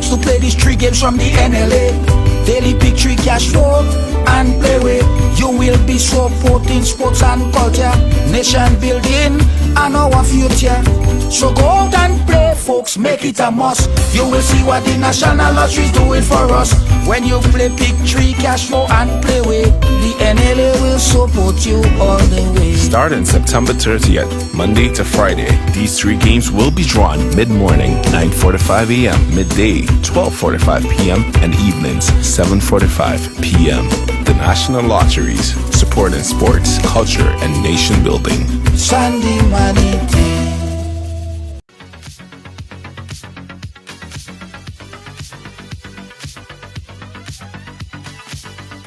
folks to play these 3 games from the NLA. Daily pick 3 cash flow and play with. You will be supporting sports and culture, nation building and our future. So go out and play, folks, make it a must. You will see what the National Lottery is doing for us. When you play pick 3 cash flow and play with, the NLA will support you all the way. Starting September 30th, Monday to Friday, these 3 games will be drawn mid-morning, 9:45 a.m., midday, 12:45 p.m., and evenings, 7:45 p.m. The National Lotteries, supporting sports, culture, and nation building. Sunday Manite.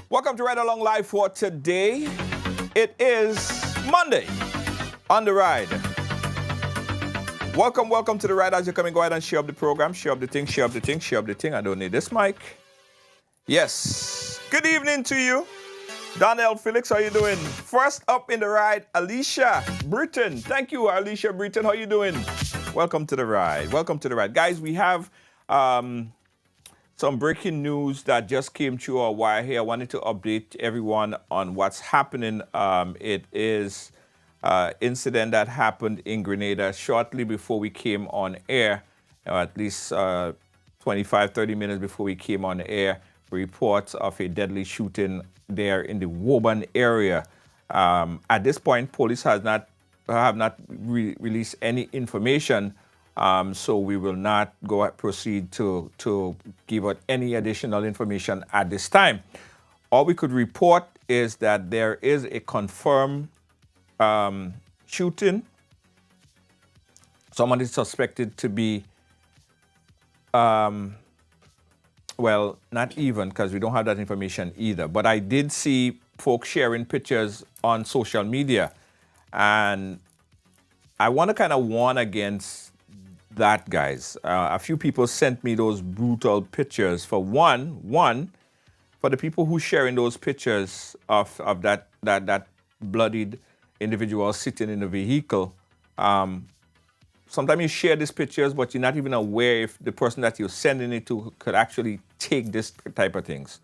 Welcome to Ridealong Live for today. It is Monday on the ride. Welcome to the ride. As you're coming, go ahead and share up the program, share up the thing, share up the thing, share up the thing. I don't need this mic. Yes. Good evening to you. Donnell Felix, how you doing? First up in the ride, Alicia Britton. Thank you, Alicia Britton. How you doing? Welcome to the ride. Welcome to the ride. Guys, we have some breaking news that just came through our wire here. I wanted to update everyone on what's happening. It is incident that happened in Grenada shortly before we came on air, at least 25, 30 minutes before we came on air. Reports of a deadly shooting there in the Woburn area. At this point, police have not released any information. So we will not proceed to give out any additional information at this time. All we could report is that there is a confirmed shooting. Someone is suspected to be, well, not even, because we don't have that information either. But I did see folks sharing pictures on social media. And I want to kind of warn against that, guys. A few people sent me those brutal pictures. For one, for the people who sharing those pictures of that bloodied individual sitting in the vehicle, sometimes you share these pictures, but you're not even aware if the person that you're sending it to could actually take this type of things,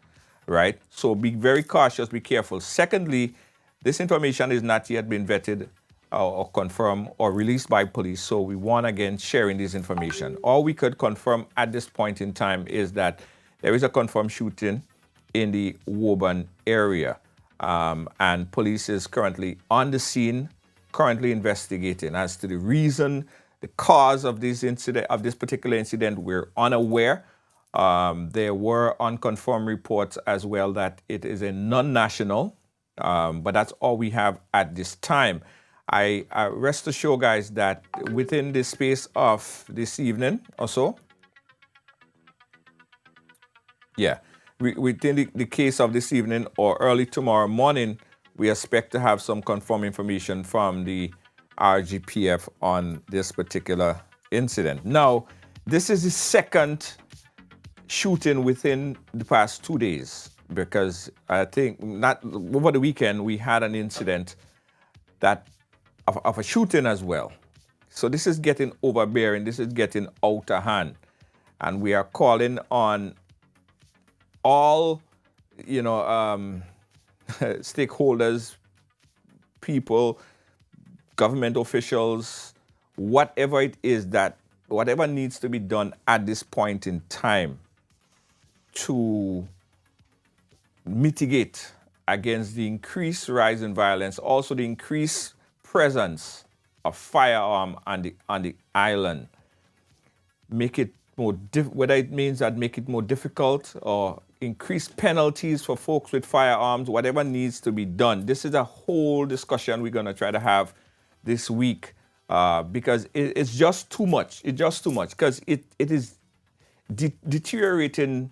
right? So be very cautious, be careful. Secondly, this information has not yet been vetted or confirmed or released by police. So we warn against sharing this information. All we could confirm at this point in time is that there is a confirmed shooting in the Woburn area. And police is currently on the scene, currently investigating. As to the reason, the cause of this incident, of this particular incident, we're unaware. There were unconfirmed reports as well that it is a non-national, but that's all we have at this time. I rest assured, guys, that within the space of this evening or so, within the case of this evening or early tomorrow morning, we expect to have some confirmed information from the RGPF on this particular incident. Now, this is the second shooting within the past 2 days, because I think not over the weekend we had an incident that of a shooting as well. So this is getting overbearing, this is getting out of hand. And we are calling on all, stakeholders, people, government officials, whatever it is whatever needs to be done at this point in time to mitigate against the increased rise in violence, also the increased presence of firearm on the island. Make it more whether it means that make it more difficult or increase penalties for folks with firearms, whatever needs to be done. This is a whole discussion we're going to try to have this week, because it's just too much. It's just too much, because it is deteriorating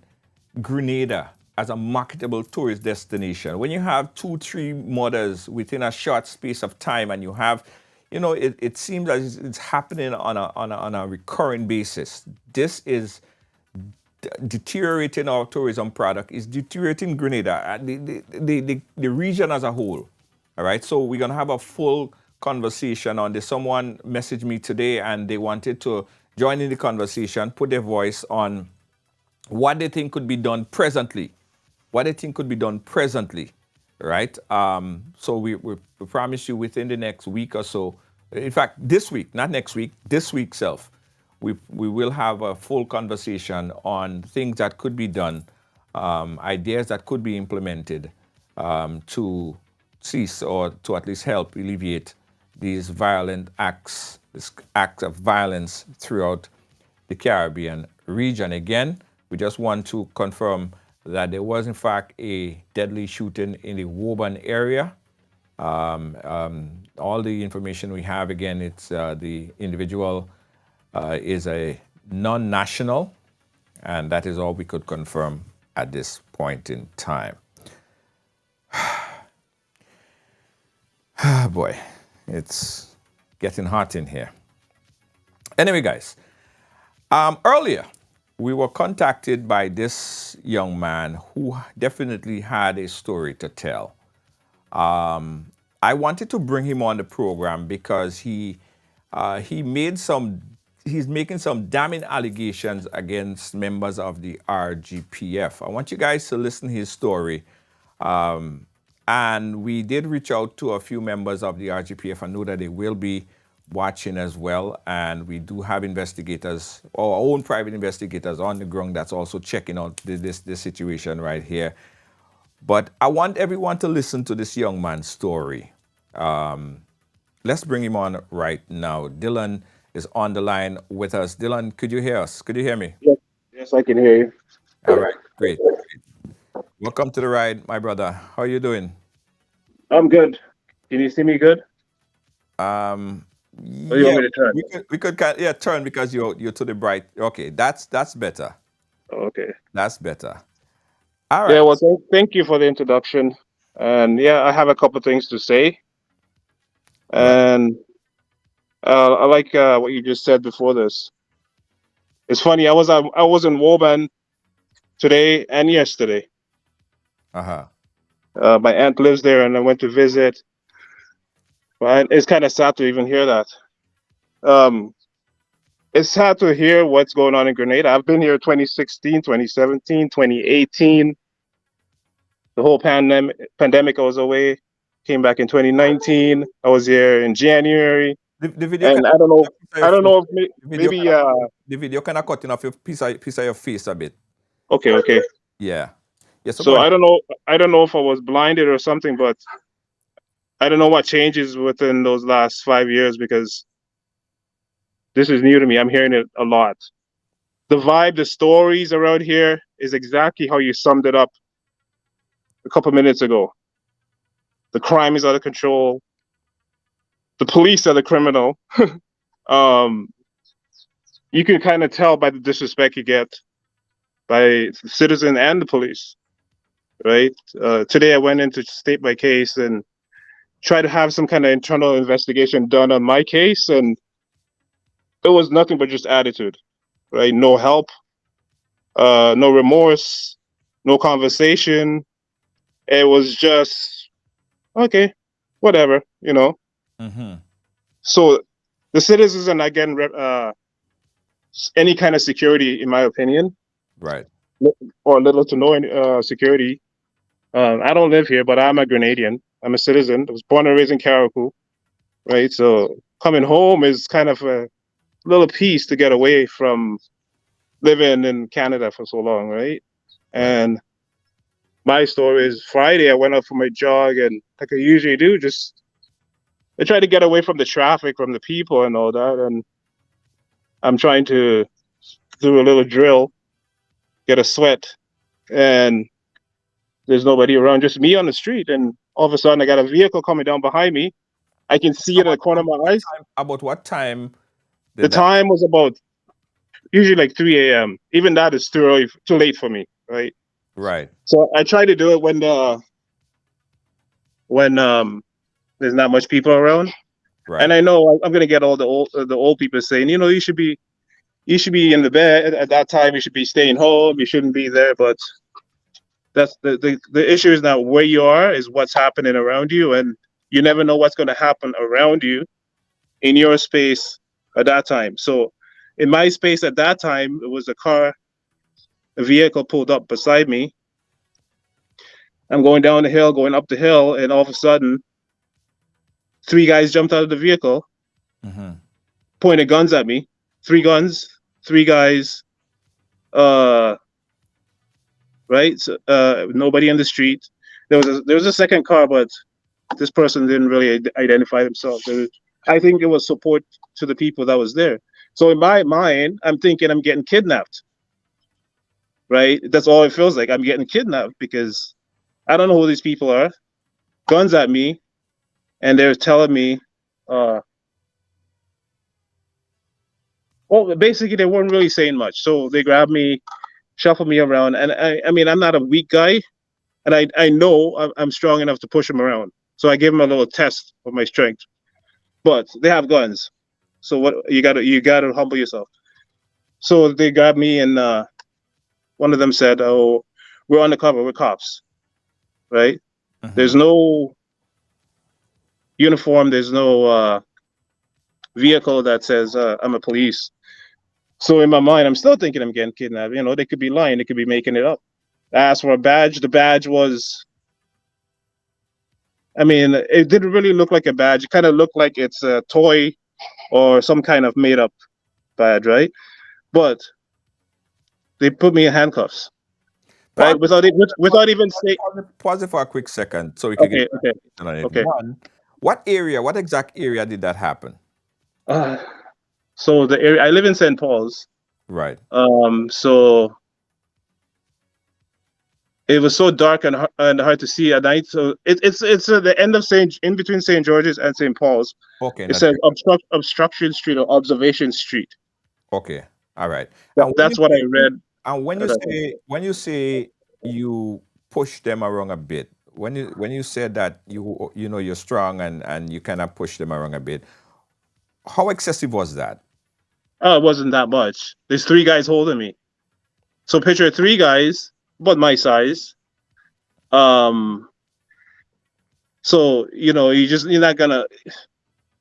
Grenada as a marketable tourist destination. When you have 2-3 murders within a short space of time, and you have, it seems as it's happening on a recurring basis. This is deteriorating our tourism product, is deteriorating Grenada, the region as a whole. All right, so we're gonna have a full conversation on this. Someone messaged me today and they wanted to join in the conversation, put their voice on what they think could be done presently. What they think could be done presently, right? So we promise you within the next week or so. In fact, this week, not next week, this week self, we will have a full conversation on things that could be done, ideas that could be implemented to cease or to at least help alleviate these violent acts, this acts of violence throughout the Caribbean region. Again, we just want to confirm that there was in fact a deadly shooting in the Woburn area. All the information we have, again, it's the individual is a non-national, and that is all we could confirm at this point in time. Boy, it's getting hot in here. Anyway, guys, earlier we were contacted by this young man who definitely had a story to tell. I wanted to bring him on the program because he's making some damning allegations against members of the RGPF. I want you guys to listen to his story. And we did reach out to a few members of the RGPF. I know that they will be watching as well. And we do have investigators, our own private investigators on the ground that's also checking out this situation right here. But I want everyone to listen to this young man's story. Let's bring him on right now. Dylan is on the line with us. Dylan, could you hear us? Could you hear me? Yes, I can hear you. All right, great. Welcome to the ride, my brother. How are you doing? I'm good. Can you see me good? Or you want Yeah, me to turn? we could turn because you're to the bright. Okay, that's better. Oh, okay. That's better. All Yeah, right. well, thank you for the introduction. And yeah, I have a couple things to say. Right. And I like what you just said before this. It's funny. I was in Woburn today and yesterday. Uh-huh. My aunt lives there, and I went to visit. But it's kind of sad to even hear that. Um, it's sad to hear what's going on in Grenada. I've been here 2016, 2017, 2018. The whole pandemic I was away. Came back in 2019. I was here in January. The video And kind I don't know. I don't know if the video maybe. the video kind of cutting off your piece of your face a bit. Okay. Yeah. Yes. So go So ahead. I don't know. I don't know if I was blinded or something, but I don't know what changes within those last 5 years because this is new to me. I'm hearing it a lot. The vibe, the stories around here is exactly how you summed it up a couple minutes ago. The crime is out of control. The police are the criminal. You can kind of tell by the disrespect you get by the citizen and the police, right? Today I went in to state my case and try to have some kind of internal investigation done on my case, and it was nothing but just attitude, right? No help, no remorse, no conversation. It was just okay, whatever, you know. Mm-hmm. So the citizens and again, any kind of security, in my opinion, Right. or little to no security. I don't live here, but I'm a Grenadian. I'm a citizen. I was born and raised in Carriacou, right? So coming home is kind of a little piece to get away from living in Canada for so long, right? Right. And my story is Friday, I went out for my jog, and like I usually do, just I try to get away from the traffic, from the people and all that. And I'm trying to do a little drill, get a sweat, and there's nobody around, just me on the street. And all of a sudden, I got a vehicle coming down behind me. I can see it in the corner of my eyes. About what time The did that? time was about usually like 3 a.m. Even that is too early, too late for me, right? Right. So I try to do it when there's not much people around. Right. And I know I'm gonna get all the old people saying, you know, you should be in the bed at that time. You should be staying home. You shouldn't be there. But that's the issue is not where you are, is what's happening around you, and you never know what's going to happen around you in your space at that time. So in my space at that time, it was a car a vehicle pulled up beside me. I'm going down the hill, going up the hill, and all of a sudden, 3 guys jumped out of the vehicle, pointed guns at me. 3 guns, 3 guys. Right? So, nobody in the street. There was a second car, but this person didn't really identify themselves. I think it was support to the people that was there. So in my mind, I'm thinking I'm getting kidnapped. Right? That's all it feels like. I'm getting kidnapped because I don't know who these people are. Guns at me, and they're telling me, well, basically they weren't really saying much. So they grabbed me, shuffled me around, and I mean, I'm not a weak guy, and I know I'm strong enough to push them around. So I gave them a little test of my strength. But they have guns, so what you gotta humble yourself. So they grabbed me, and one of them said, "Oh, we're undercover, we're cops, right? There's no uniform, there's no vehicle that says I'm a police." So in my mind, I'm still thinking I'm getting kidnapped. You know, they could be lying, they could be making it up. I asked for a badge. The badge was, I mean, it didn't really look like a badge. It kind of looked like it's a toy or some kind of made up badge, right? But they put me in handcuffs, right? Without even saying. Pause it for a quick second so we can get on it. Okay. One, what exact area did that happen? So the area I live in St. Paul's. Right. So it was so dark and hard to see at night. So it's the end of in between St. George's and St. Paul's. Okay. It says Obstruction Street or Observation Street. Okay. All right. That's what I read. And when you say you push them around a bit, when you said that you know you're strong and you kind of push them around a bit, how excessive was that? Oh, it wasn't that much. There's 3 guys holding me. So picture 3 guys, about my size. So you're not gonna.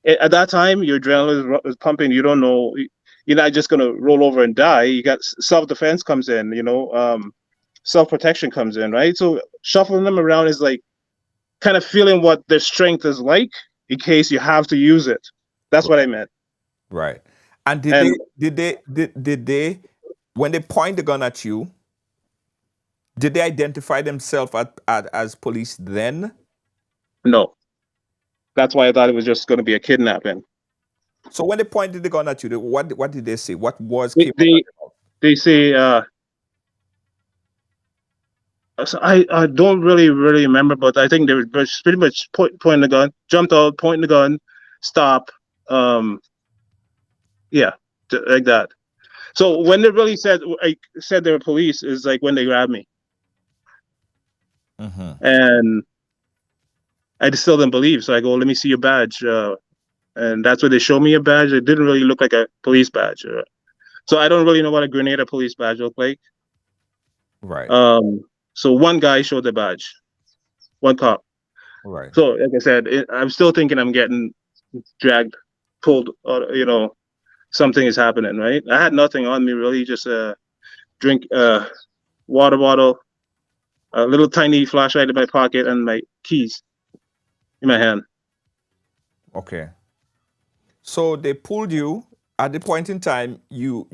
At that time, your adrenaline is pumping. You don't know. You're not just gonna roll over and die. You got self-defense comes in. Self-protection comes in, right? So shuffling them around is like kind of feeling what their strength is like in case you have to use it. That's what I meant. Right. And did they when they point the gun at you, did they identify themselves as police then? No. That's why I thought it was just going to be a kidnapping. So when they pointed the gun at you, what did they say? What was they say? So I don't really remember, but I think they were pretty much pointing the gun, jumped out, pointing the gun, stop. Yeah, like that. So when they really said they were police is like when they grabbed me, and I still didn't believe. So I go, "Let me see your badge," and that's where they showed me a badge. It didn't really look like a police badge, so I don't really know what a Grenada police badge looked like. Right. So one guy showed the badge, one cop. Right. So like I said, I'm still thinking I'm getting dragged, pulled. Something is happening, right? I had nothing on me really, just a drink, water bottle, a little tiny flashlight in my pocket, and my keys in my hand. Okay. So they pulled you. At the point in time, you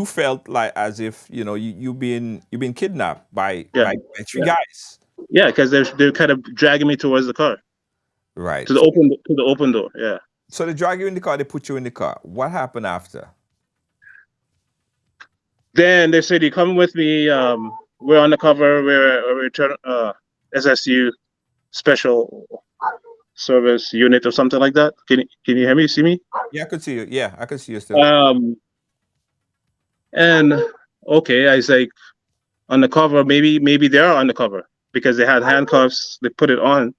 felt like as if you've been kidnapped by 3 guys. Yeah, because they're kind of dragging me towards the car. Right. To the open door. Yeah. So they drag you in the car. They put you in the car. What happened after? Then they said, "You come with me. We're undercover. We're SSU Special Service Unit or something like that." Can you hear me? See me? Yeah, I could see you. Yeah, I could see you still. And okay, I was like, undercover. Maybe they are undercover because they had handcuffs. They put it on.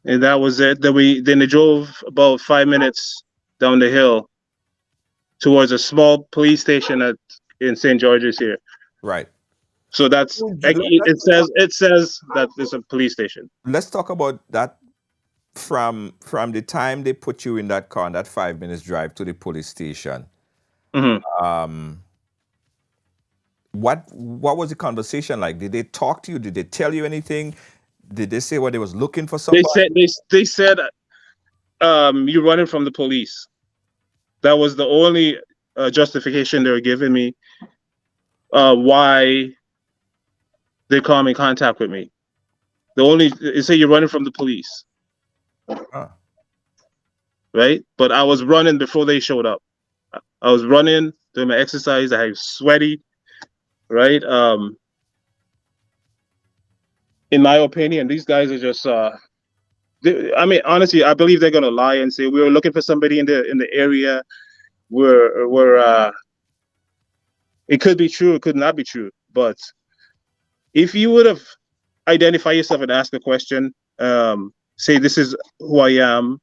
And that was it. Then they drove about 5 minutes down the hill towards a small police station in St. George's here. Right. So that's it says that there's a police station. Let's talk about that from the time they put you in that car, that 5 minutes drive to the police station. Um, what was the conversation like? Did they talk to you? Did they tell you anything? Did they say what they was looking for They somebody? said you're running from the police. That was the only justification they were giving me. Why they come in contact with me? They say you're running from the police, Huh. right? But I was running before they showed up. I was running, doing my exercise. I was sweaty, right? In my opinion, these guys are just. I mean, honestly, I believe they're gonna lie and say we were looking for somebody in the area. Where it could be true, it could not be true. But if you would have identified yourself and asked a question, say this is who I am,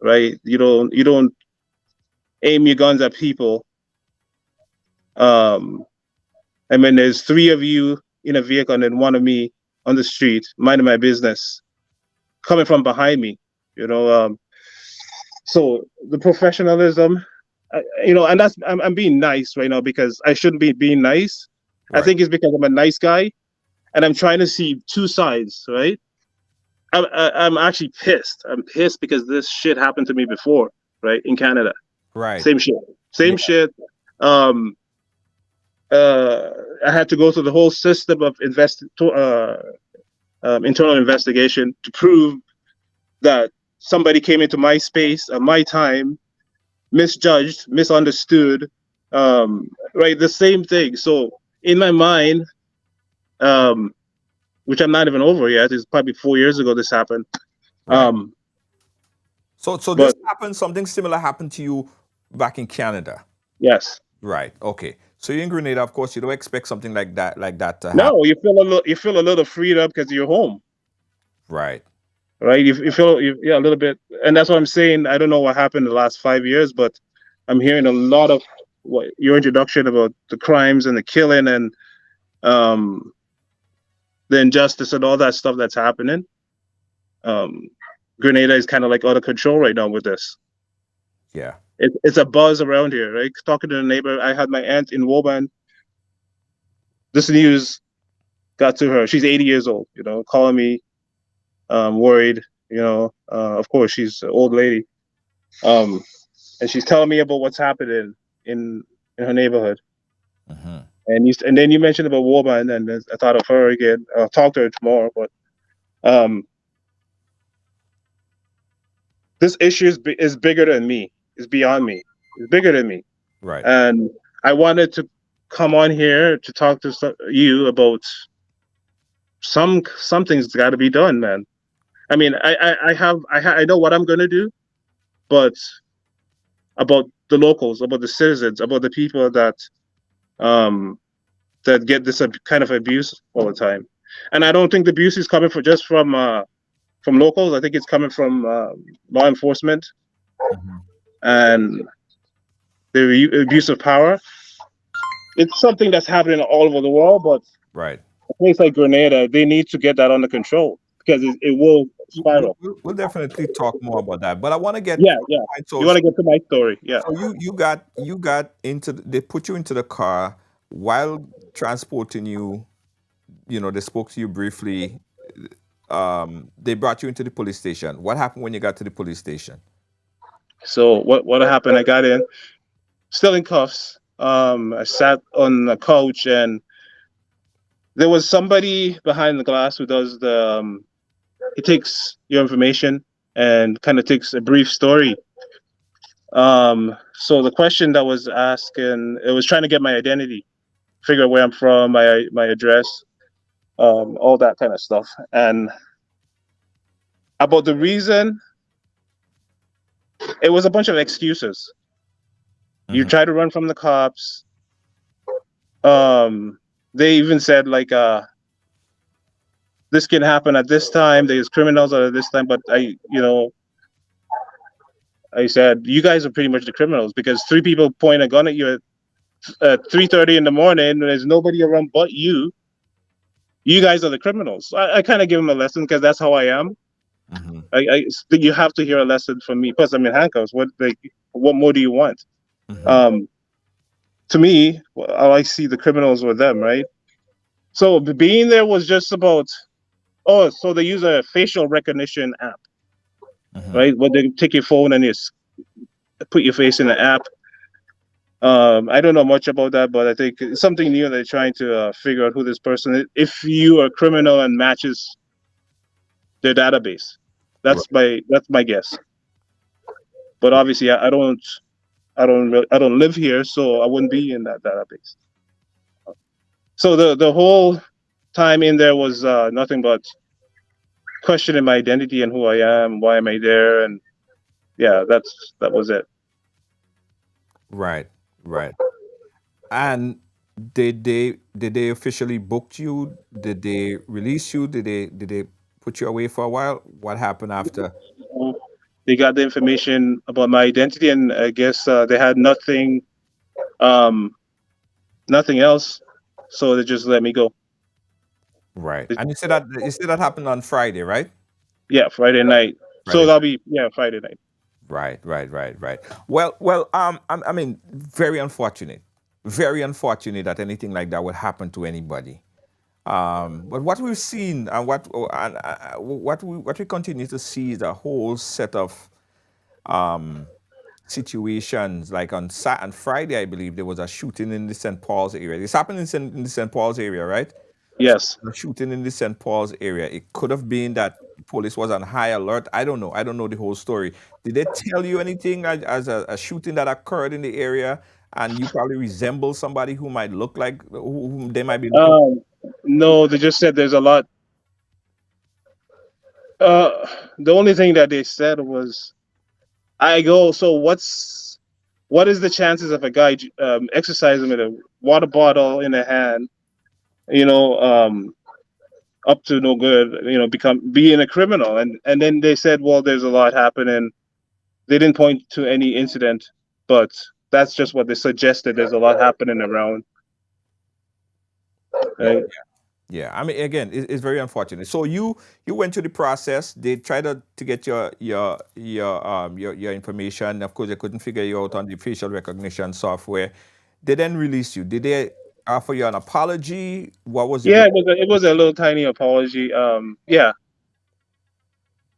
right? You don't aim your guns at people. I mean, there's three of you in a vehicle and then one of me on the street, minding my business, coming from behind me. So the professionalism, and that's I'm being nice right now because I shouldn't be being nice. I Right. think it's because I'm a nice guy, and I'm trying to see two sides, right? I'm actually pissed. I'm pissed because this shit happened to me before, right? In Canada, Right. same shit, Yeah. same shit. Um, I had to go through the whole system of internal investigation to prove that somebody came into my space at my time, misjudged, misunderstood, right? The same thing. So in my mind, which I'm not even over yet, it's probably 4 years ago this happened. Right. Um, So this but happened. Something similar happened to you back in Canada. yes, Right. Okay. So you're in Grenada, of course. You don't expect something like that to happen. no, you feel a little freed up because you're home, Right. right? You feel yeah, a little bit, and that's what I'm saying. I don't know what happened in the last 5 years, but I'm hearing a lot of your introduction about the crimes and the killing and um, the injustice and all that stuff that's happening. Grenada is kind of like out of control right now with this. Yeah. It's a buzz around here, right? Talking to the neighbor, I had my aunt in Woburn. This news got to her. She's 80 years old, calling me, worried. Of course, she's an old lady, and she's telling me about what's happening in her neighborhood. Mm-hmm. And then you mentioned about Woburn, and I thought of her again. I'll talk to her tomorrow, but this issue is bigger than me. It's beyond me. It's bigger than me. Right. And I wanted to come on here to talk to you about something's got to be done, man. I mean, I know what I'm gonna do, but about the locals, about the citizens, about the people that that get this kind of abuse all the time. And I don't think the abuse is coming from locals. I think it's coming from law enforcement Mm-hmm. and the abuse of power. It's something that's happening all over the world, but Right. a place like Grenada, they need to get that under control because it will spiral. We'll definitely talk more about that. But I want to get Yeah, yeah. right. You want to get to my story? Yeah. So you got into they put you into the car while transporting you. They spoke to you briefly. They brought you into the police station. What happened when you got to the police station? So what happened? I got in, still in cuffs. I sat on a couch and there was somebody behind the glass who does he takes your information and kind of takes a brief story. So the question that was asking, it was trying to get my identity, figure out where I'm from, my address, all that kind of stuff. And about the reason, it was a bunch of excuses. You Mhm. try to run from the cops. They even said like this can happen at this time. There's criminals at this time, but I said you guys are pretty much the criminals because three people point a gun at you at 3:30 in the morning. There's nobody around but you. You guys are the criminals. I kind of give them a lesson because that's how I am. Mhm. You have to hear a lesson from me. Plus, I'm in handcuffs. What more do you want? Mhm. to me, how I see the criminals were them, right? So being there was just about, oh, so they use a facial recognition app, Mhm. right? Where they take your phone and you put your face in the app. I don't know much about that, but I think it's something new. They're trying to figure out who this person is. If you are a criminal and matches their database, Right. that's my guess. But obviously, I don't live here, so I wouldn't be in that database. So the whole time in there was nothing but questioning my identity and who I am, why am I there, and yeah, that was it. Right. Right. And did they officially book you? Did they release you? Did they put you away for a while? What happened after? So they got the information about my identity, and I guess they had um, nothing else, so they just let me go. Right. And you said that happened on Friday, right? Yeah, Friday night. So Friday. that'll be, yeah, Friday night. Right, right, right, right. Well, I mean, very unfortunate that anything like that would happen to anybody. But what we've seen and what we continue to see is a whole set of situations. Like on Friday, I believe there was a shooting in the St. Paul's area. This happened in the St. Paul's area, right? Yes. A shooting in the St. Paul's area. It could have been that the police was on high alert. I don't know. I don't know the whole story. Did they tell you anything as a shooting that occurred in the area, and you probably resemble somebody who might look like whom they might be looking? Um, no, they just said there's a lot. Uh, the only thing that they said was, I go, so what is the chances of a guy exercising with a water bottle in a hand, you know, up to no good, being a criminal? And then they said, well, there's a lot happening. They didn't point to any incident, but that's just what they suggested. There's a lot happening around. Yeah, Right? yeah. I mean, again, it's very unfortunate. So you went through the process. They tried to get your information. Of course, they couldn't figure you out on the facial recognition software. They then released you. Did they offer you an apology? What was the Yeah, it was a little tiny apology. Yeah,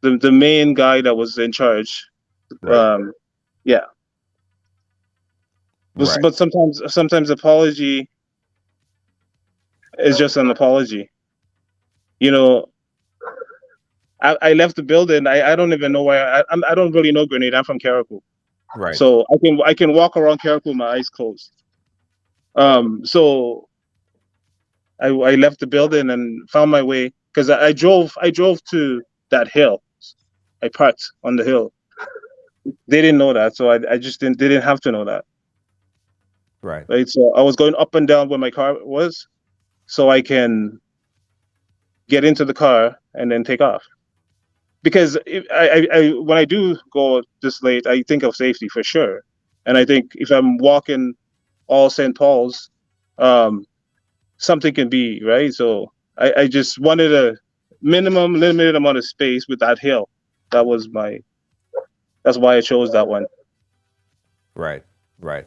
the main guy that was in charge. right? Um, yeah, Right. but sometimes apology is just an apology. You know, I left the building. I don't even know where I don't really know Grenada. I'm from Carriacou, Right. so I can walk around Carriacou with my eyes closed. So I left the building and found my way because I drove to that hill. I parked on the hill. They didn't know that, so I just didn't they didn't have to know that. Right. Right. So I was going up and down where my car was, so I can get into the car and then take off. Because when I do go this late, I think of safety for sure, and I think if I'm walking all St. Paul's, um, something can be right. So I just wanted a minimum limited amount of space with that hill. That was my. That's why I chose that one. Right. Right.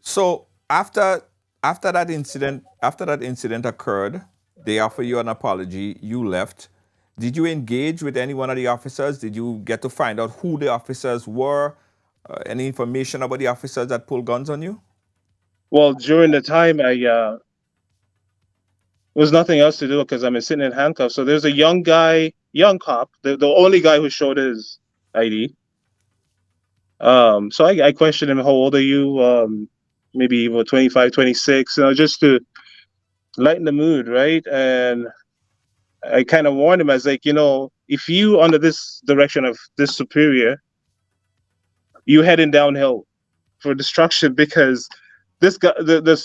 So after that incident occurred, they offer you an apology. You left. Did you engage with any one of the officers? Did you get to find out who the officers were? Any information about the officers that pulled guns on you? Well, during the time, I was nothing else to do because I'm sitting in handcuffs. So there's a young guy, young cop, the only guy who showed his ID. So I questioned him, how old are you? Maybe about 25, 26, just to lighten the mood, right? And I kind of warned him, I was like, if you under this direction of this superior, you heading downhill for destruction because this guy,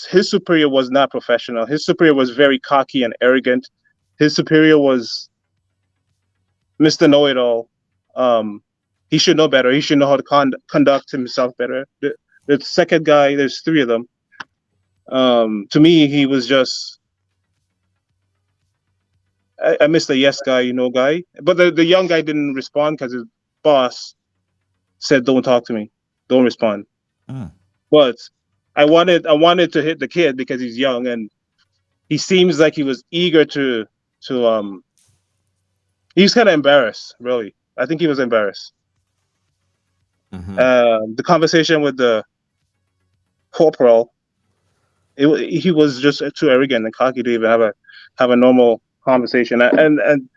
his superior was not professional. His superior was very cocky and arrogant. His superior was Mr. Know-it-all. He should know better. He should know how to conduct himself better. The second guy, there's three of them. To me, he was just I missed the yes guy, guy. But the young guy didn't respond because his boss said, "Don't talk to me, don't respond." Mm. But I wanted to hit the kid because he's young and he seems like he was eager to he was kind of embarrassed, really. I think he was embarrassed. The conversation with the corporal, he was just too arrogant and cocky to even have a normal conversation. And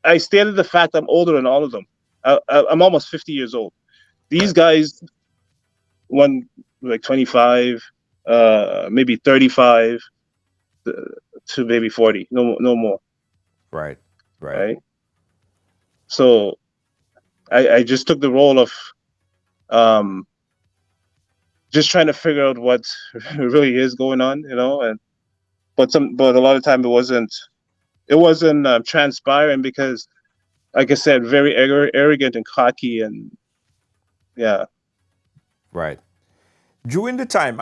I stated the fact I'm older than all of them. I'm almost 50 years old. These guys, one like 25, maybe 35 to maybe 40, no more. Right. Right. So I just took the role of just trying to figure out what really is going on, but a lot of time it wasn't transpiring because, like I said, very arrogant and cocky, and yeah. Right. During the time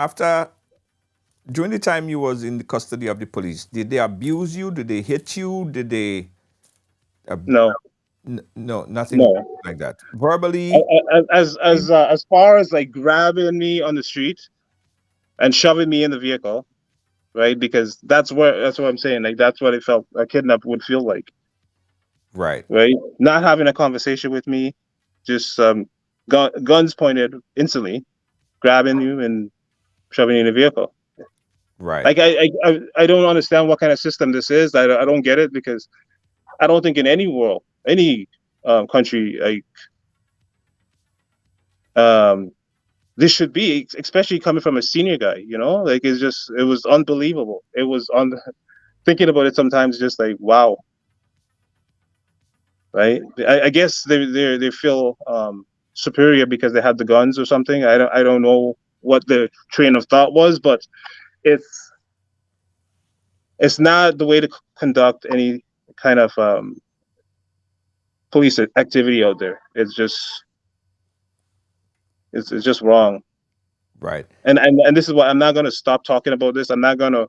you was in the custody of the police, did they abuse you? Did they hit you? Did they? No, No, nothing no. like that. Verbally. As far as like grabbing me on the street and shoving me in the vehicle, right? Because that's what I'm saying. Like that's what it felt a kidnap would feel like. Right. Right. Not having a conversation with me, just guns pointed instantly, grabbing you and shoving you in the vehicle. Right. Like I don't understand what kind of system this is. I don't get it because I don't think in any world, any country, like this should be, especially coming from a senior guy. Like it was unbelievable. It was thinking about it sometimes, just like wow. Right. I guess they feel superior because they had the guns or something. I don't know what the train of thought was, but it's not the way to conduct any kind of police activity out there. It's just wrong. Right. And this is why I'm not going to stop talking about this. I'm not going to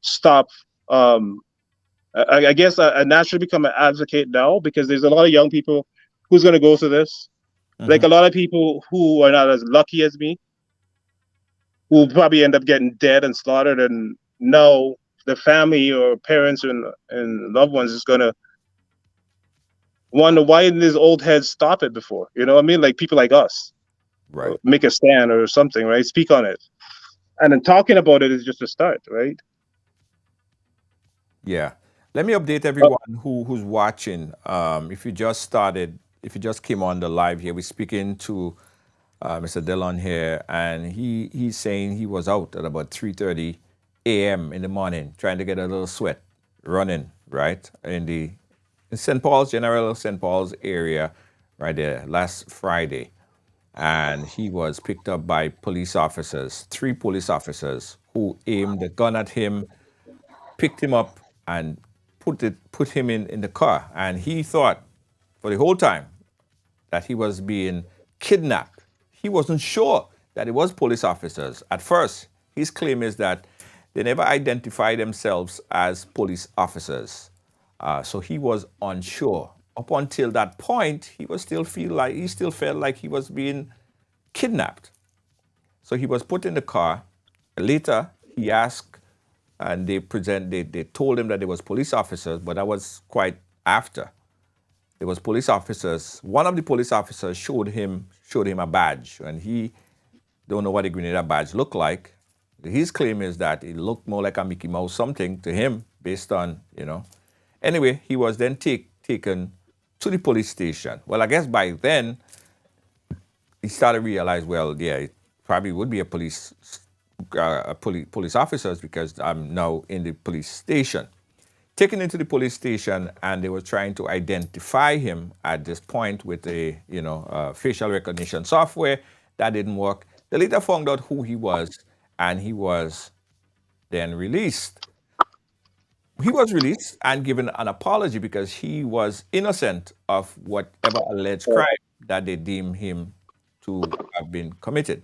stop. I guess I naturally become an advocate now because there's a lot of young people who's going to go through this. Like a lot of people who are not as lucky as me, who will probably end up getting dead and slaughtered, and now the family or parents and loved ones is going to wonder why didn't these old heads stop it before? You know what I mean? Like people like us, Right. make a stand or something, right? Speak on it. And then talking about it is just a start, right? Yeah. Let me update everyone who's watching. If you just came on the live here, we're speaking to Mr. Dillon here, and he's saying he was out at about 3:30 a.m. in the morning trying to get a little sweat running, right, in St. Paul's, General St. Paul's area, right there, last Friday. And he was picked up by police officers, 3 police officers who aimed a gun at him, picked him up, and put him in the car. And he thought for the whole time that he was being kidnapped. He wasn't sure that it was police officers. At first, his claim is that they never identified themselves as police officers. So he was unsure. Up until that point, he still felt like he was being kidnapped. So he was put in the car. Later, he asked, and they told him that there was police officers, but that was quite after. There was police officers. One of the police officers showed him a badge, and he don't know what the Grenada badge looked like. His claim is that it looked more like a Mickey Mouse something to him, based on. Anyway, he was then taken to the police station. Well, I guess by then he started to realize, well, yeah, it probably would be a police officers because I'm now in the police station. Taken into the police station, and they were trying to identify him at this point with a facial recognition software. That didn't work. They later found out who he was, and he was then released. He was released and given an apology because he was innocent of whatever alleged crime that they deemed him to have been committed.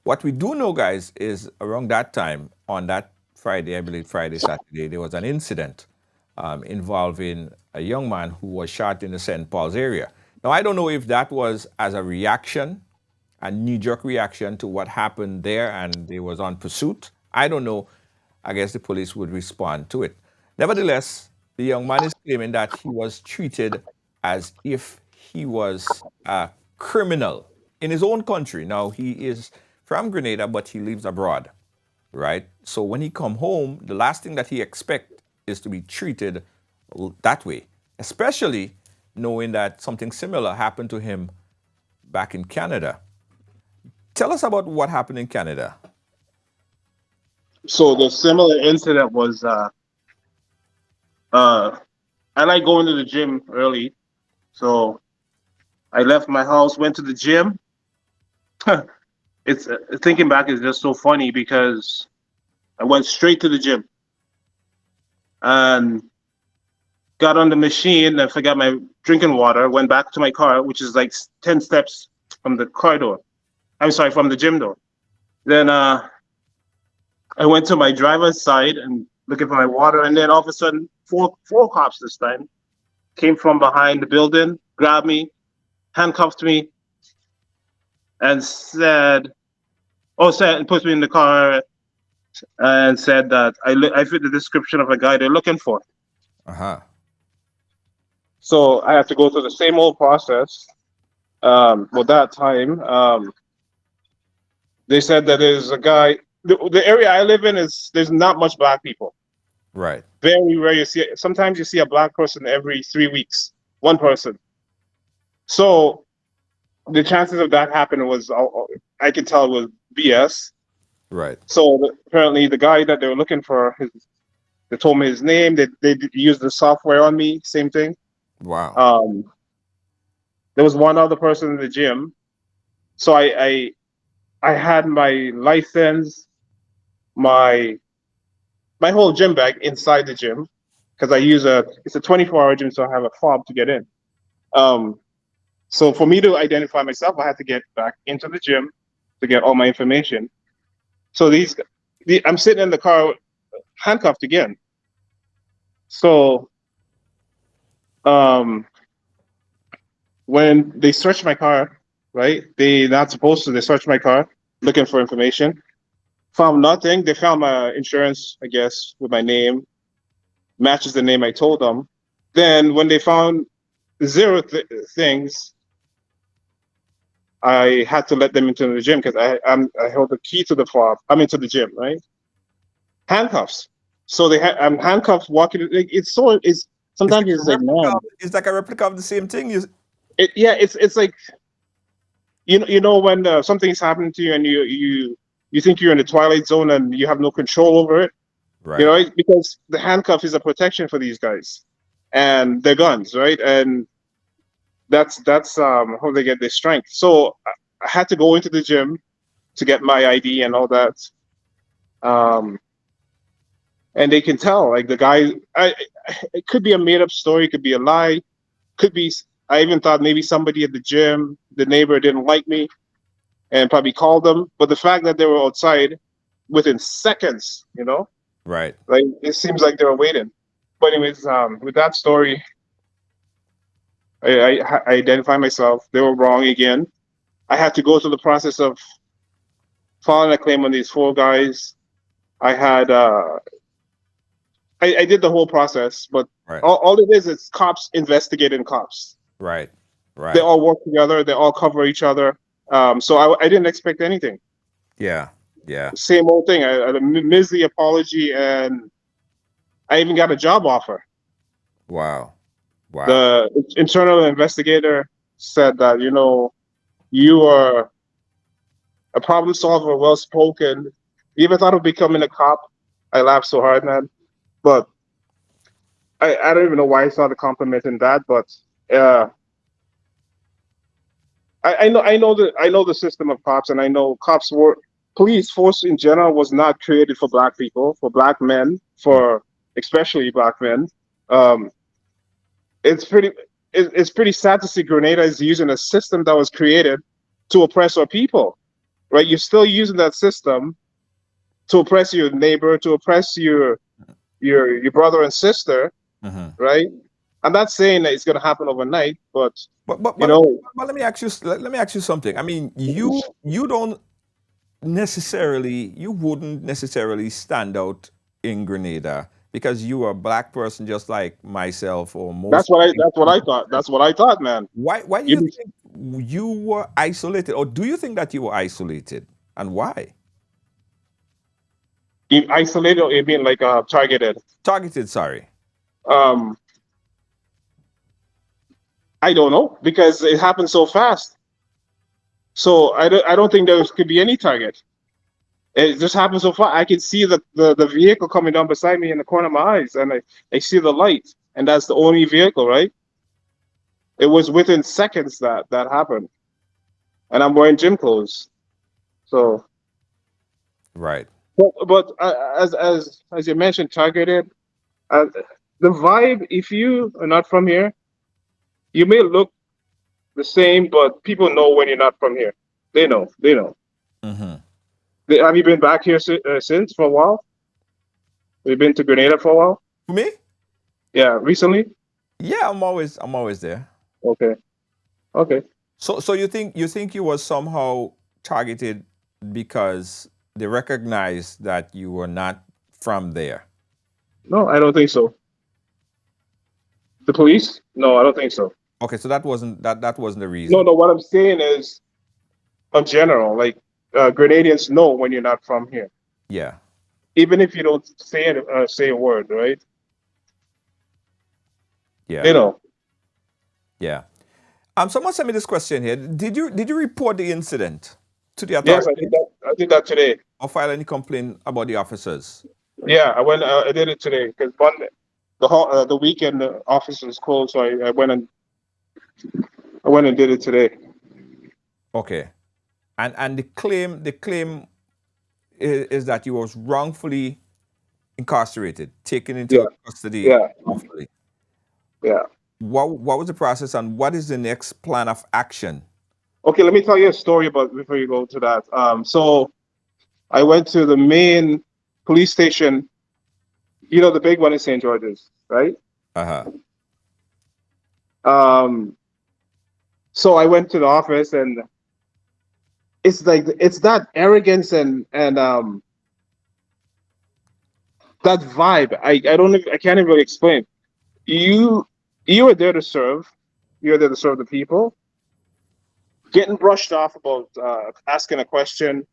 What we do know, guys, is around that time, on that Friday, I believe Friday, Saturday, there was an incident involving a young man who was shot in the St. Paul's area. Now, I don't know if that was as a reaction a knee-jerk reaction to what happened there and they was on pursuit, I don't know. I guess the police would respond to it. Nevertheless, the young man is claiming that he was treated as if he was a criminal in his own country. Now, he is from Grenada, but he lives abroad, right? So when he come home, the last thing that he expect is to be treated that way, especially knowing that something similar happened to him back in Canada. Tell us about what happened in Canada. So the similar incident was I like going to the gym early. So I left my house, went to the gym. It's thinking back is just so funny because I went straight to the gym and got on the machine and forgot my drinking water, went back to my car, which is like 10 steps from the car door. I'm sorry, from the gym door. Then I went to my driver's side and looking for my water, and then all of a sudden, four cops this time came from behind the building, grabbed me, handcuffed me, and and put me in the car and said that I fit the description of a guy they're looking for. Uh-huh. So I have to go through the same old process. Well, that time, they said that there's a guy. The area I live in there's not much black people. Right. Very rare you see. Sometimes you see a black person every 3 weeks, one person. So the chances of that happening was, I could tell, was BS. Right. So apparently the guy that they were looking for, they told me his name. They used the software on me. Same thing. Wow. There was one other person in the gym. So I had my license, my whole gym bag inside the gym because it's a 24-hour gym, so I have a fob to get in. So for me to identify myself, I had to get back into the gym to get all my information. So I'm sitting in the car handcuffed again. So when they searched my car, right? They're not supposed to. They searched my car looking for information. Found nothing. They found my insurance, I guess, with my name. Matches the name I told them. Then when they found zero things, I had to let them into the gym because I held the key to the fob. I'm into the gym, right? Handcuffs. So I'm handcuffed walking. It's sometimes it's like, man. It's like a replica of the same thing. It's like, you know when something's happening to you and you think you're in the twilight zone and you have no control over it. Right. You know, because the handcuff is a protection for these guys and their guns, right? And that's how they get their strength. So I had to go into the gym to get my ID and all that. And they can tell, like, the guy, it could be a made up story, it could be a lie, could be, I even thought maybe somebody at the gym, the neighbor didn't like me and probably called them. But the fact that they were outside within seconds, right. Like, it seems like they were waiting. But anyways, with that story, I identify myself. They were wrong again. I had to go through the process of filing a claim on these 4 guys. I had, I did the whole process, but right. all it is cops investigating cops. Right. Right. They all work together. They all cover each other. So I didn't expect anything. Yeah. Yeah. Same old thing. I had a measly apology, and I even got a job offer. Wow. Wow. The internal investigator said that, you are a problem solver, well spoken. You ever thought of becoming a cop? I laughed so hard, man. But I don't even know why I saw the compliment in that, but I know the system of cops, and I know police force in general was not created for black people, for black men, for especially black men. It's pretty sad to see Grenada is using a system that was created to oppress our people, right? You're still using that system to oppress your neighbor, to oppress your brother and sister, right? I'm not saying that it's going to happen overnight, but But but you but, know, but let me ask you let me ask you something. I mean, you don't necessarily you wouldn't necessarily stand out in Grenada because you are a black person just like myself or most. that's what I thought. That's what I thought, man. Why do You you be think you were isolated, or do you think that you were isolated, and why? you isolated or you being like targeted. Targeted, sorry. Um, I don't know because it happened so fast. So I don't think there could be any target. It just happened so fast. I can see the vehicle coming down beside me in the corner of my eyes, and I see the light, and that's the only vehicle, right? It was within seconds that happened, and I'm wearing gym clothes. So, Right. but as you mentioned, targeted. Uh, the vibe, if you are not from here, you may look the same, but people know when you're not from here. They know. They know. Hmm. Have you been back here since for a while? Have you been to Grenada for a while? For me, Yeah, recently. yeah, I'm always there. Okay. Okay. So you think you was somehow targeted because they recognized that you were not from there. No, I don't think so. The police? No, I don't think so. Okay, so that wasn't the No, reason. no. What I'm saying is, in general, like Grenadians know when you're not from here, Yeah, even if you don't say a word, right? yeah, They know. yeah. Someone sent me this question here. Did you report the incident to the Yes, I did authorities that. I did that today. or file any complaint about the officers? Yeah, I went. I did it today because the weekend the office was closed, so I went and did it today. Okay, and the claim is that you was wrongfully incarcerated, taken Yeah, into custody yeah, wrongfully. yeah. What was the process, and what is the next plan of action? Okay, let me tell you a story about before you go to that. So I went to the main police station. You know, the big one in St. George's, right? Uh-huh. Um, so I went to the office, and it's like it's that arrogance and that vibe. I don't I can't even really explain. You you are there to serve. You're there to serve the people. Getting brushed off about asking a question,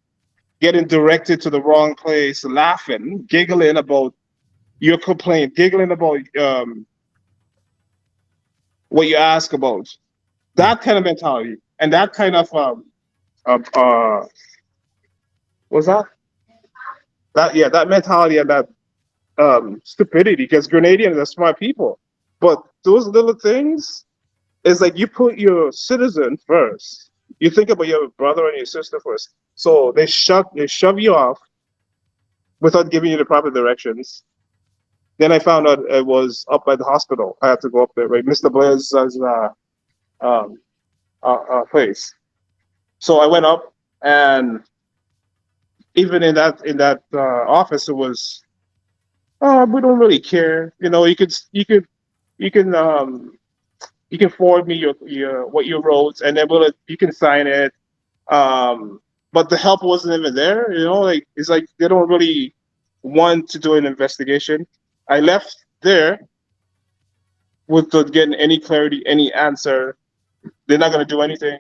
getting directed to the wrong place, laughing, giggling about your complaint, giggling about what you ask about. Mm. That kind of mentality and that kind of uh, uh what's that? That yeah, that mentality and that stupidity. Because Grenadians are smart people, but those little things is like you put your citizen first. You think about your brother and your sister first. So they shove you off without giving you the proper directions. Then I found out it was up by the hospital. I had to go up there, right? Mr. Blair's um, place. So I went up, and even in that office, it was, oh, we don't really care. You know, you can you can forward me your what you wrote, and then you can sign it. But the help wasn't even there. You know, like it's like they don't really want to do an investigation. I left there without getting any clarity, any answer. They're not going to do anything.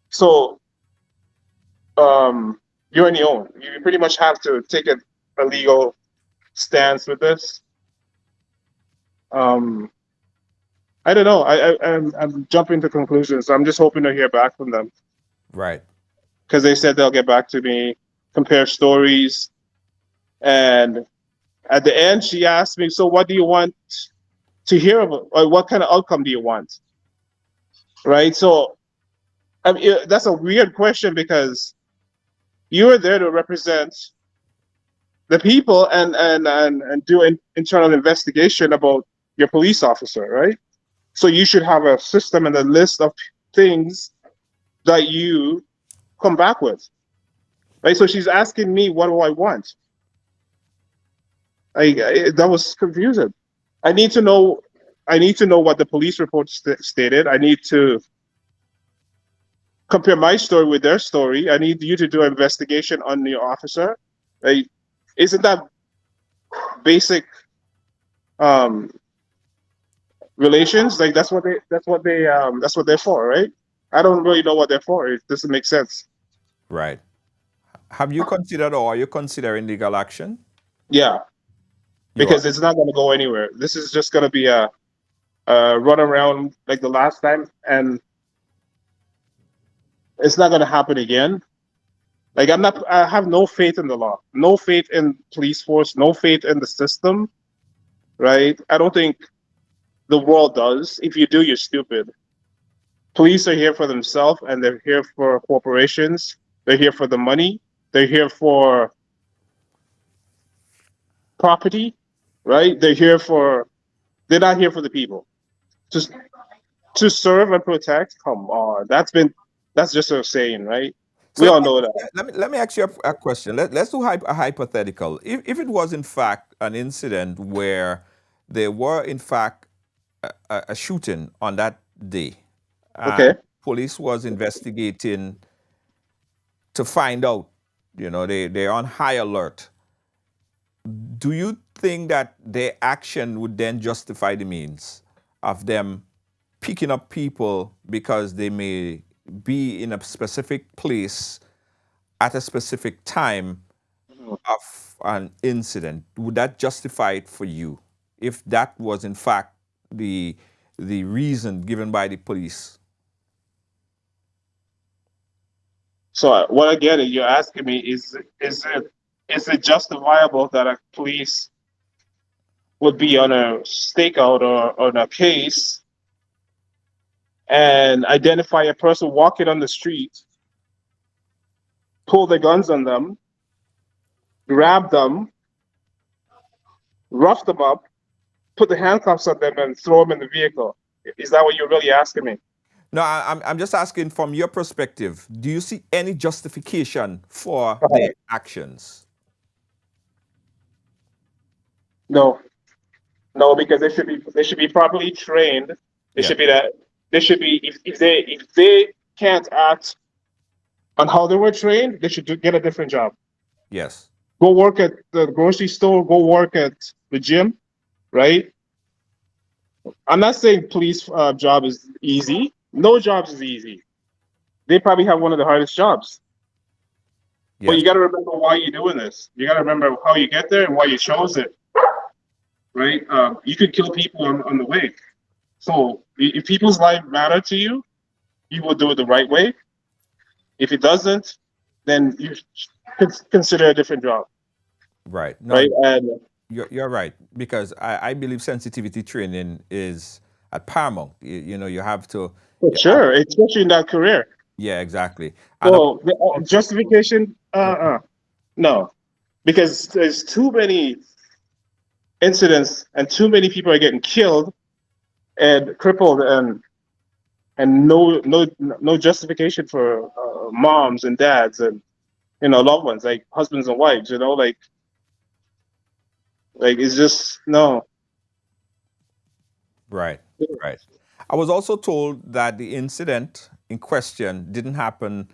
So you're on your own. You pretty much have to take a legal stance with this. Um, I don't know. I'm jumping to conclusions. I'm just hoping to hear back from them Right. because they said they'll get back to me, compare stories, and at the end, she asked me, "So, what do you want to hear about? Or what kind of outcome do you want?" Right. So, I mean, that's a weird question because you are there to represent the people and do an internal investigation about your police officer, right? So you should have a system and a list of things that you come back with, right? So she's asking me, what do I want? That was confusing. I need to know. I need to know what the police report stated. I need to compare my story with their story. I need you to do an investigation on your officer. Like, isn't that basic um, relations? Like that's what they're for, right? I don't really know what they're for. It doesn't make sense. Right. Have you considered or are you considering legal action? Yeah, You are. because it's not going to go anywhere. This is just going to be a run around like the last time, and it's not going to happen again. Like I'm not. I have no faith in the law, no faith in police force, no faith in the system. Right? I don't think the world does. If you do, you're stupid. Police are here for themselves, and they're here for corporations. They're here for the money. They're here for property, right? They're here for. They're not here for the people. Just to serve and protect. Come on, that's just a saying, right? So We all know that. let me ask you a question. Let's do a hypothetical. If it was in fact an incident where there were in fact a shooting on that day, Okay. and police was investigating to find out, they're on high alert. Do you think that their action would then justify the means of them picking up people because they may be in a specific place at a specific time of an incident? Would that justify it for you if that was in fact the reason given by the police? So what I get it, you're asking me is it justifiable that a police would be on a stakeout or on a case and identify a person walking on the street, pull the guns on them, grab them, rough them up, put the handcuffs on them, and throw them in the vehicle? Is that what you're really asking me? No, I'm just asking from your perspective, do you see any justification for their actions? No, no, because they should be properly trained. They Yeah. should be that. They should be if they can't act on how they were trained, they should get a different job. Yes. Go work at the grocery store. Go work at the gym, right? I'm not saying police job is easy. No jobs is easy. They probably have one of the hardest jobs. But Yes. you got to remember why you're doing this. You got to remember how you get there and why you chose it, right? You could kill people on the way. So if people's life matter to you, you will do it the right way. If it doesn't, then you consider a different job, Right. No, right? And you're right, because I believe sensitivity training is at paramount. You have to. for sure, especially in that career. Yeah, exactly. And So the justification, no, because there's too many incidents and too many people are getting killed and crippled, and no justification for moms and dads and loved ones, like husbands and wives. Like it's just no. right, right. I was also told that the incident in question didn't happen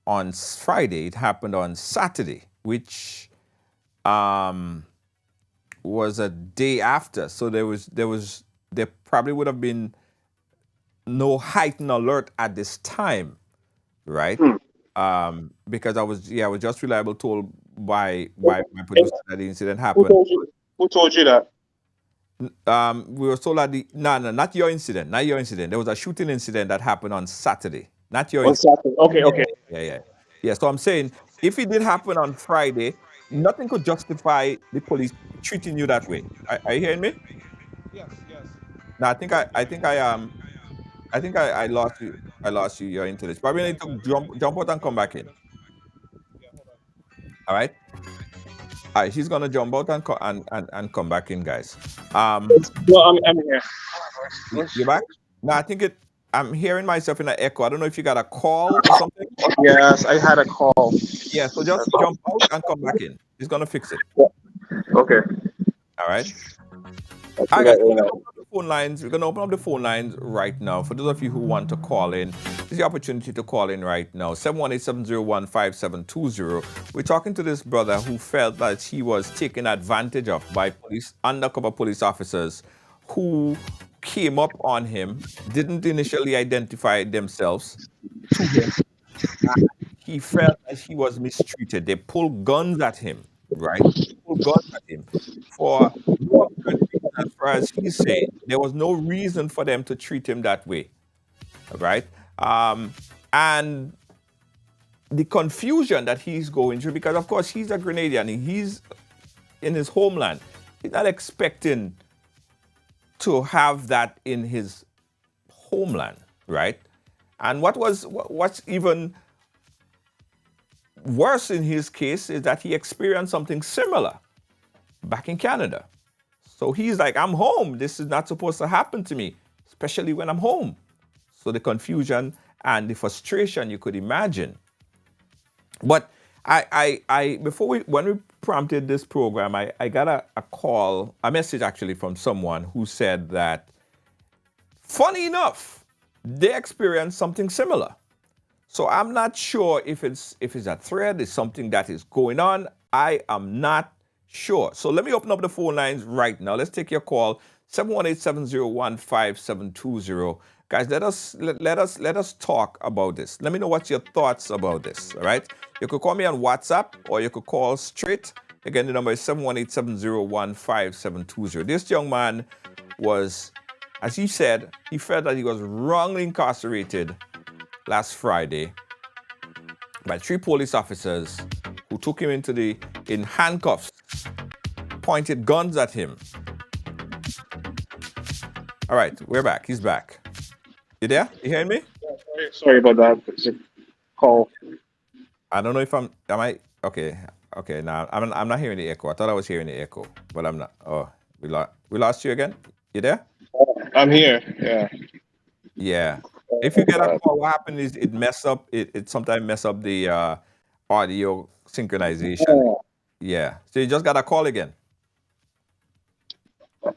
on Friday. It happened on Saturday, which was a day after. So there probably would have been no heightened alert at this time, right? Because I was just reliable told by my producer that the incident Who happened. told you? Who told you that? We were told that no, not your incident, not your incident. There was a shooting incident that happened on Saturday, not your On incident. Saturday. Okay, okay. Yeah. So I'm saying if it did happen on Friday, nothing could justify the police treating you that way. Are you hearing me? Yes, yes. No, I lost you. I lost you. Your internet. Probably need to jump out and come back in. All right. All right. He's gonna jump out and come back in, guys. Well, I'm here. You back? No, I think it. I'm hearing myself in an echo. I don't know if you got a call or something. Yes, I had a call. Yeah. So just jump out and come back in. He's gonna fix it. Okay. All right. All right, guys, we're gonna open up the phone lines. We're gonna open up the phone lines right now. For those of you who want to call in, this is the opportunity to call in right now. 718-701-5720. We're talking to this brother who felt that he was taken advantage of by undercover police officers who came up on him, didn't initially identify themselves to him. He felt that he was mistreated. They pulled guns at him, right? They pulled guns at him for no apparent reason, as far as he's saying. There was no reason for them to treat him that way, right? And the confusion that he's going through, because of course he's a Grenadian, he's in his homeland. He's not expecting to have that in his homeland, right? And what's even worse in his case is that he experienced something similar back in Canada. So he's like, I'm home. This is not supposed to happen to me, especially when I'm home. So the confusion and the frustration you could imagine. But when we prompted this program, I got a message actually from someone who said that, funny enough, they experienced something similar. So I'm not sure if it's a thread, it's something that is going on. I am not sure. So let me open up the phone lines right now. Let's take your call, 718-701-5720. Guys, let us talk about this. Let me know what's your thoughts about this. All right. You could call me on WhatsApp or you could call straight. Again, the number is 718-701-5720. This young man was, as he said, he felt that he was wrongly incarcerated last Friday by 3 police officers who took him in handcuffs, pointed guns at him. All right, we're back. He's back. You there? You hearing me? Sorry about that. It's a call. I don't know if am I okay? Okay, now I'm not hearing the echo. I thought I was hearing the echo, but I'm not. Oh, we lost you again. You there? I'm here. Yeah. Yeah. If you get a call, what happens is it sometimes mess up the audio synchronization. Yeah. So you just got a call again.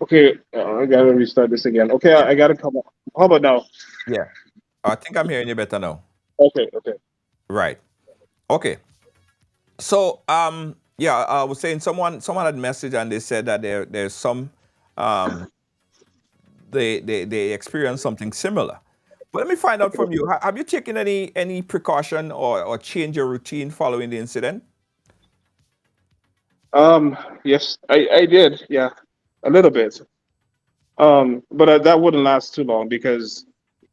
Okay, I gotta restart this again. Okay, I gotta come up. How about now? Yeah. I think I'm hearing you better now. Okay. Right. Okay. So yeah, I was saying someone had messaged and they said that there's some they experienced something similar. But let me find out from you. Have you taken any precaution or change your routine following the incident? Yes, I did. Yeah, a little bit. But that wouldn't last too long because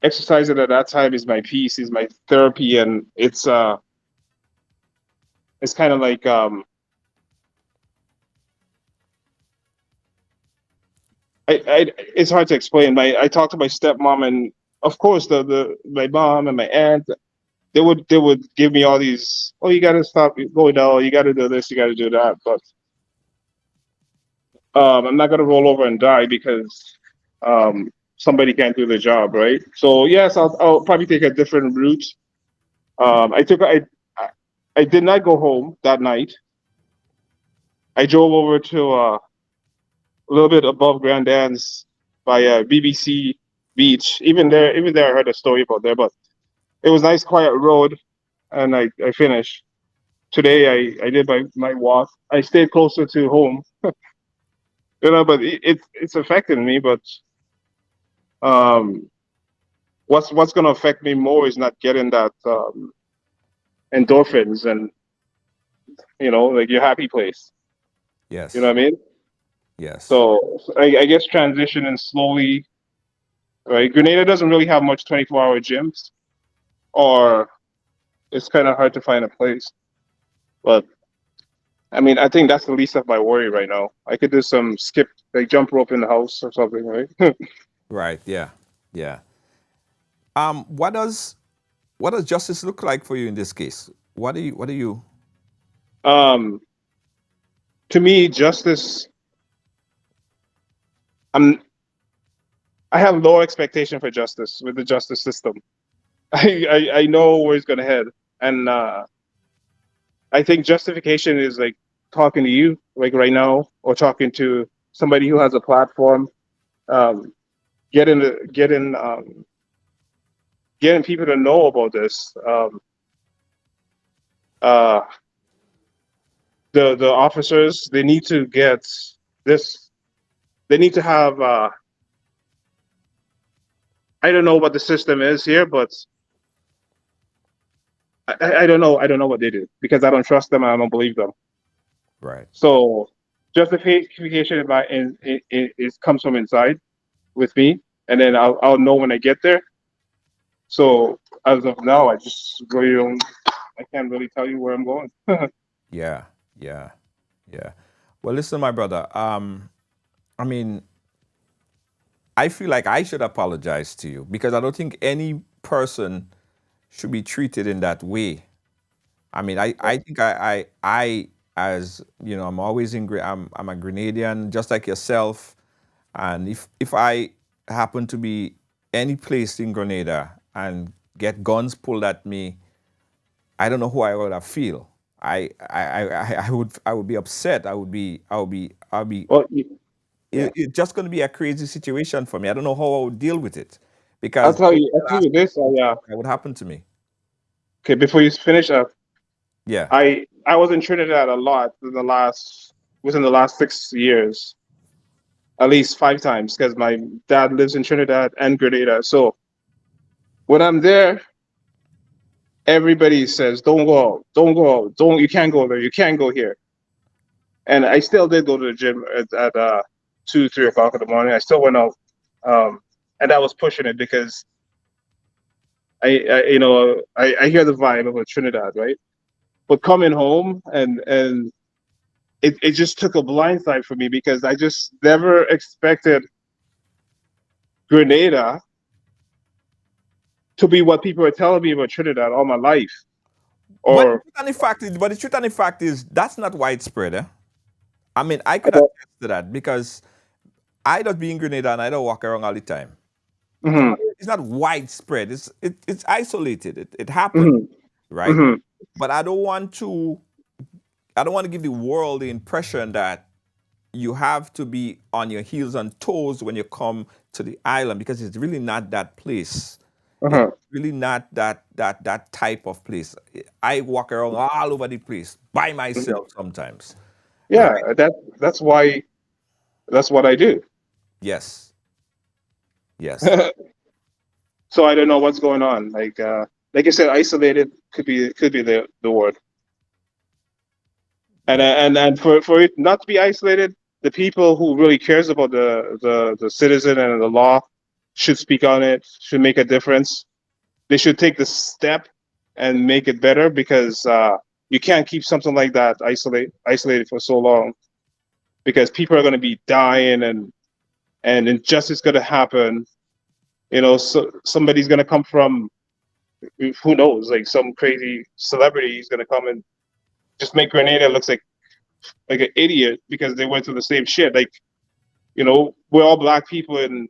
exercising at that time is my peace, is my therapy, and it's kind of like it's hard to explain. I talked to my stepmom, and of course my mom and my aunt, they would give me all these, oh, you gotta stop going out, you gotta do this, you gotta do that, but I'm not gonna roll over and die because somebody can't do the job, right? So yes, I'll probably take a different route. I did not go home that night. I drove over to a little bit above Grand Anse by BBC Beach. Even there, I heard a story about there, but it was a nice, quiet road, and I finished. Today, I did my walk. I stayed closer to home, but it's affecting me. But what's going to affect me more is not getting that endorphins and like your happy place. Yes. You know what I mean? Yes. So I guess transitioning slowly, right? Grenada doesn't really have much 24-hour gyms, or it's kind of hard to find a place. But I mean, I think that's the least of my worry right now. I could do some jump rope in the house or something, right? Right. Yeah. Yeah. What does justice look like for you in this case? What do you? To me, justice. I have low expectation for justice with the justice system. I know where it's gonna head, and I think justification is like talking to you, like right now, or talking to somebody who has a platform um, getting people to know about this. Uh, the officers, they need to get this. They need to have. I don't know what the system is here, but I don't know. I don't know what they do because I don't trust them and I don't believe them. Right. So justification in my is comes from inside with me, and then I'll know when I get there. So as of now, I just really don't. I can't really tell you where I'm going. Yeah. Yeah. Yeah. Well, listen, my brother. I mean, I feel like I should apologize to you because I don't think any person should be treated in that way. I mean, I think as you know, I'm always I'm a Grenadian, just like yourself. And if I happen to be any place in Grenada and get guns pulled at me, I don't know who I would have feel. I would be upset. I would be Well, yeah. it's just going to be a crazy situation for me. I don't know how I would deal with it I'll because tell you. the I'll tell last you this. that would happen to me. Okay. Before you finish up, Yeah. I was in Trinidad a lot within the last 6 years, at least 5 times, because my dad lives in Trinidad and Grenada. So when I'm there, everybody says, "Don't go out, don't go out, don't you can't go there, you can't go here." And I still did go to the gym at 2, 3 o'clock in the morning. I still went out, and I was pushing it because I hear the vibe of a Trinidad, right? But coming home and it just took a blindside for me because I just never expected Grenada to be what people are telling me about Trinidad all my life. But the Or truth and the fact is, that's not widespread. Eh? I mean, I I could don't. attest to that because I don't be in Grenada and I don't walk around all the time. Hmm. It's not widespread. It's isolated. It happened, Hmm. right? Hmm. But I don't want to give the world the impression that you have to be on your heels and toes when you come to the island because it's really not that place. It's Hmm. really not that type of place. I walk around all over the place by Hmm. myself sometimes, Yeah, right? that's why that's what I do. Yes, yes, So I don't know what's going on. Like I said, isolated could be the word. And yeah, and for it not to be isolated, the people who really cares about the citizen and the law should speak on it, should make a difference. They should take the step and make it better because you can't keep something like that isolated for so long because people are going to be dying and injustice going to happen. So somebody's going to come from who knows, like some crazy celebrity is going to come and just make Grenada looks like an idiot because they went through the same shit. Like, we're all black people in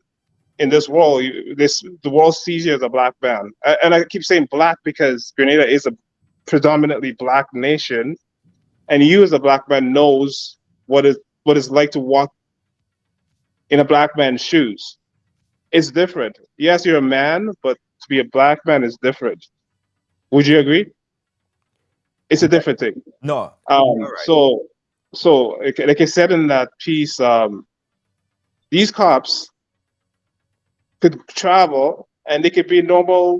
this world. The world sees you as a black man, and I keep saying black because Grenada is a predominantly black nation, and you as a black man knows what it's like to walk in a black man's shoes. It's different. Yes, you're a man, but to be a black man is different. Would you agree? It's a different thing. no, you're right. So like I said in that piece, these cops could travel and they could be normal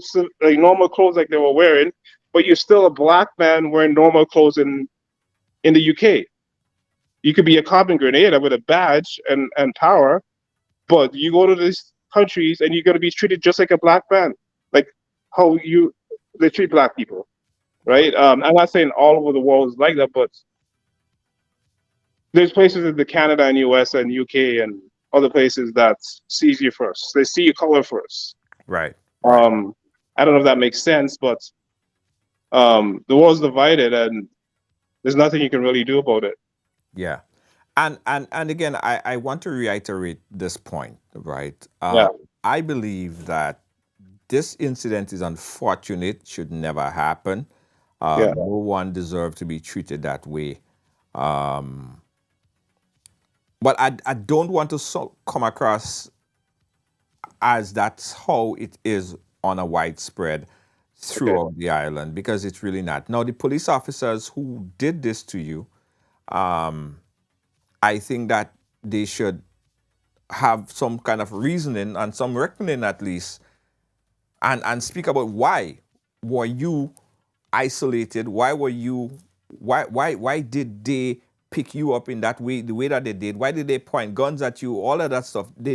clothes like they were wearing, but you're still a black man wearing normal clothes in the UK. You could be a cop in Grenada with a badge and power, but you go to these countries and you're gonna be treated just like a black man, like how they treat black people, right? I'm not saying all over the world is like that, but there's places in the Canada and US and UK and other places that sees you first. They see your color first. Right, right. Um, I don't know if that makes sense, but the world's divided and there's nothing you can really do about it. Yeah. And again, I want to reiterate this point, right? Yeah, I believe that this incident is unfortunate, should never happen. yeah, No one deserves to be treated that way. Um, but I don't want to come across as that's how it is on a widespread throughout the island, because it's really not. Now, the police officers who did this to you, I think that they should have some kind of reasoning and some reckoning at least, and speak about why were you isolated? Why did they pick you up in that way, the way that they did? Why did they point guns at you? All of that stuff. They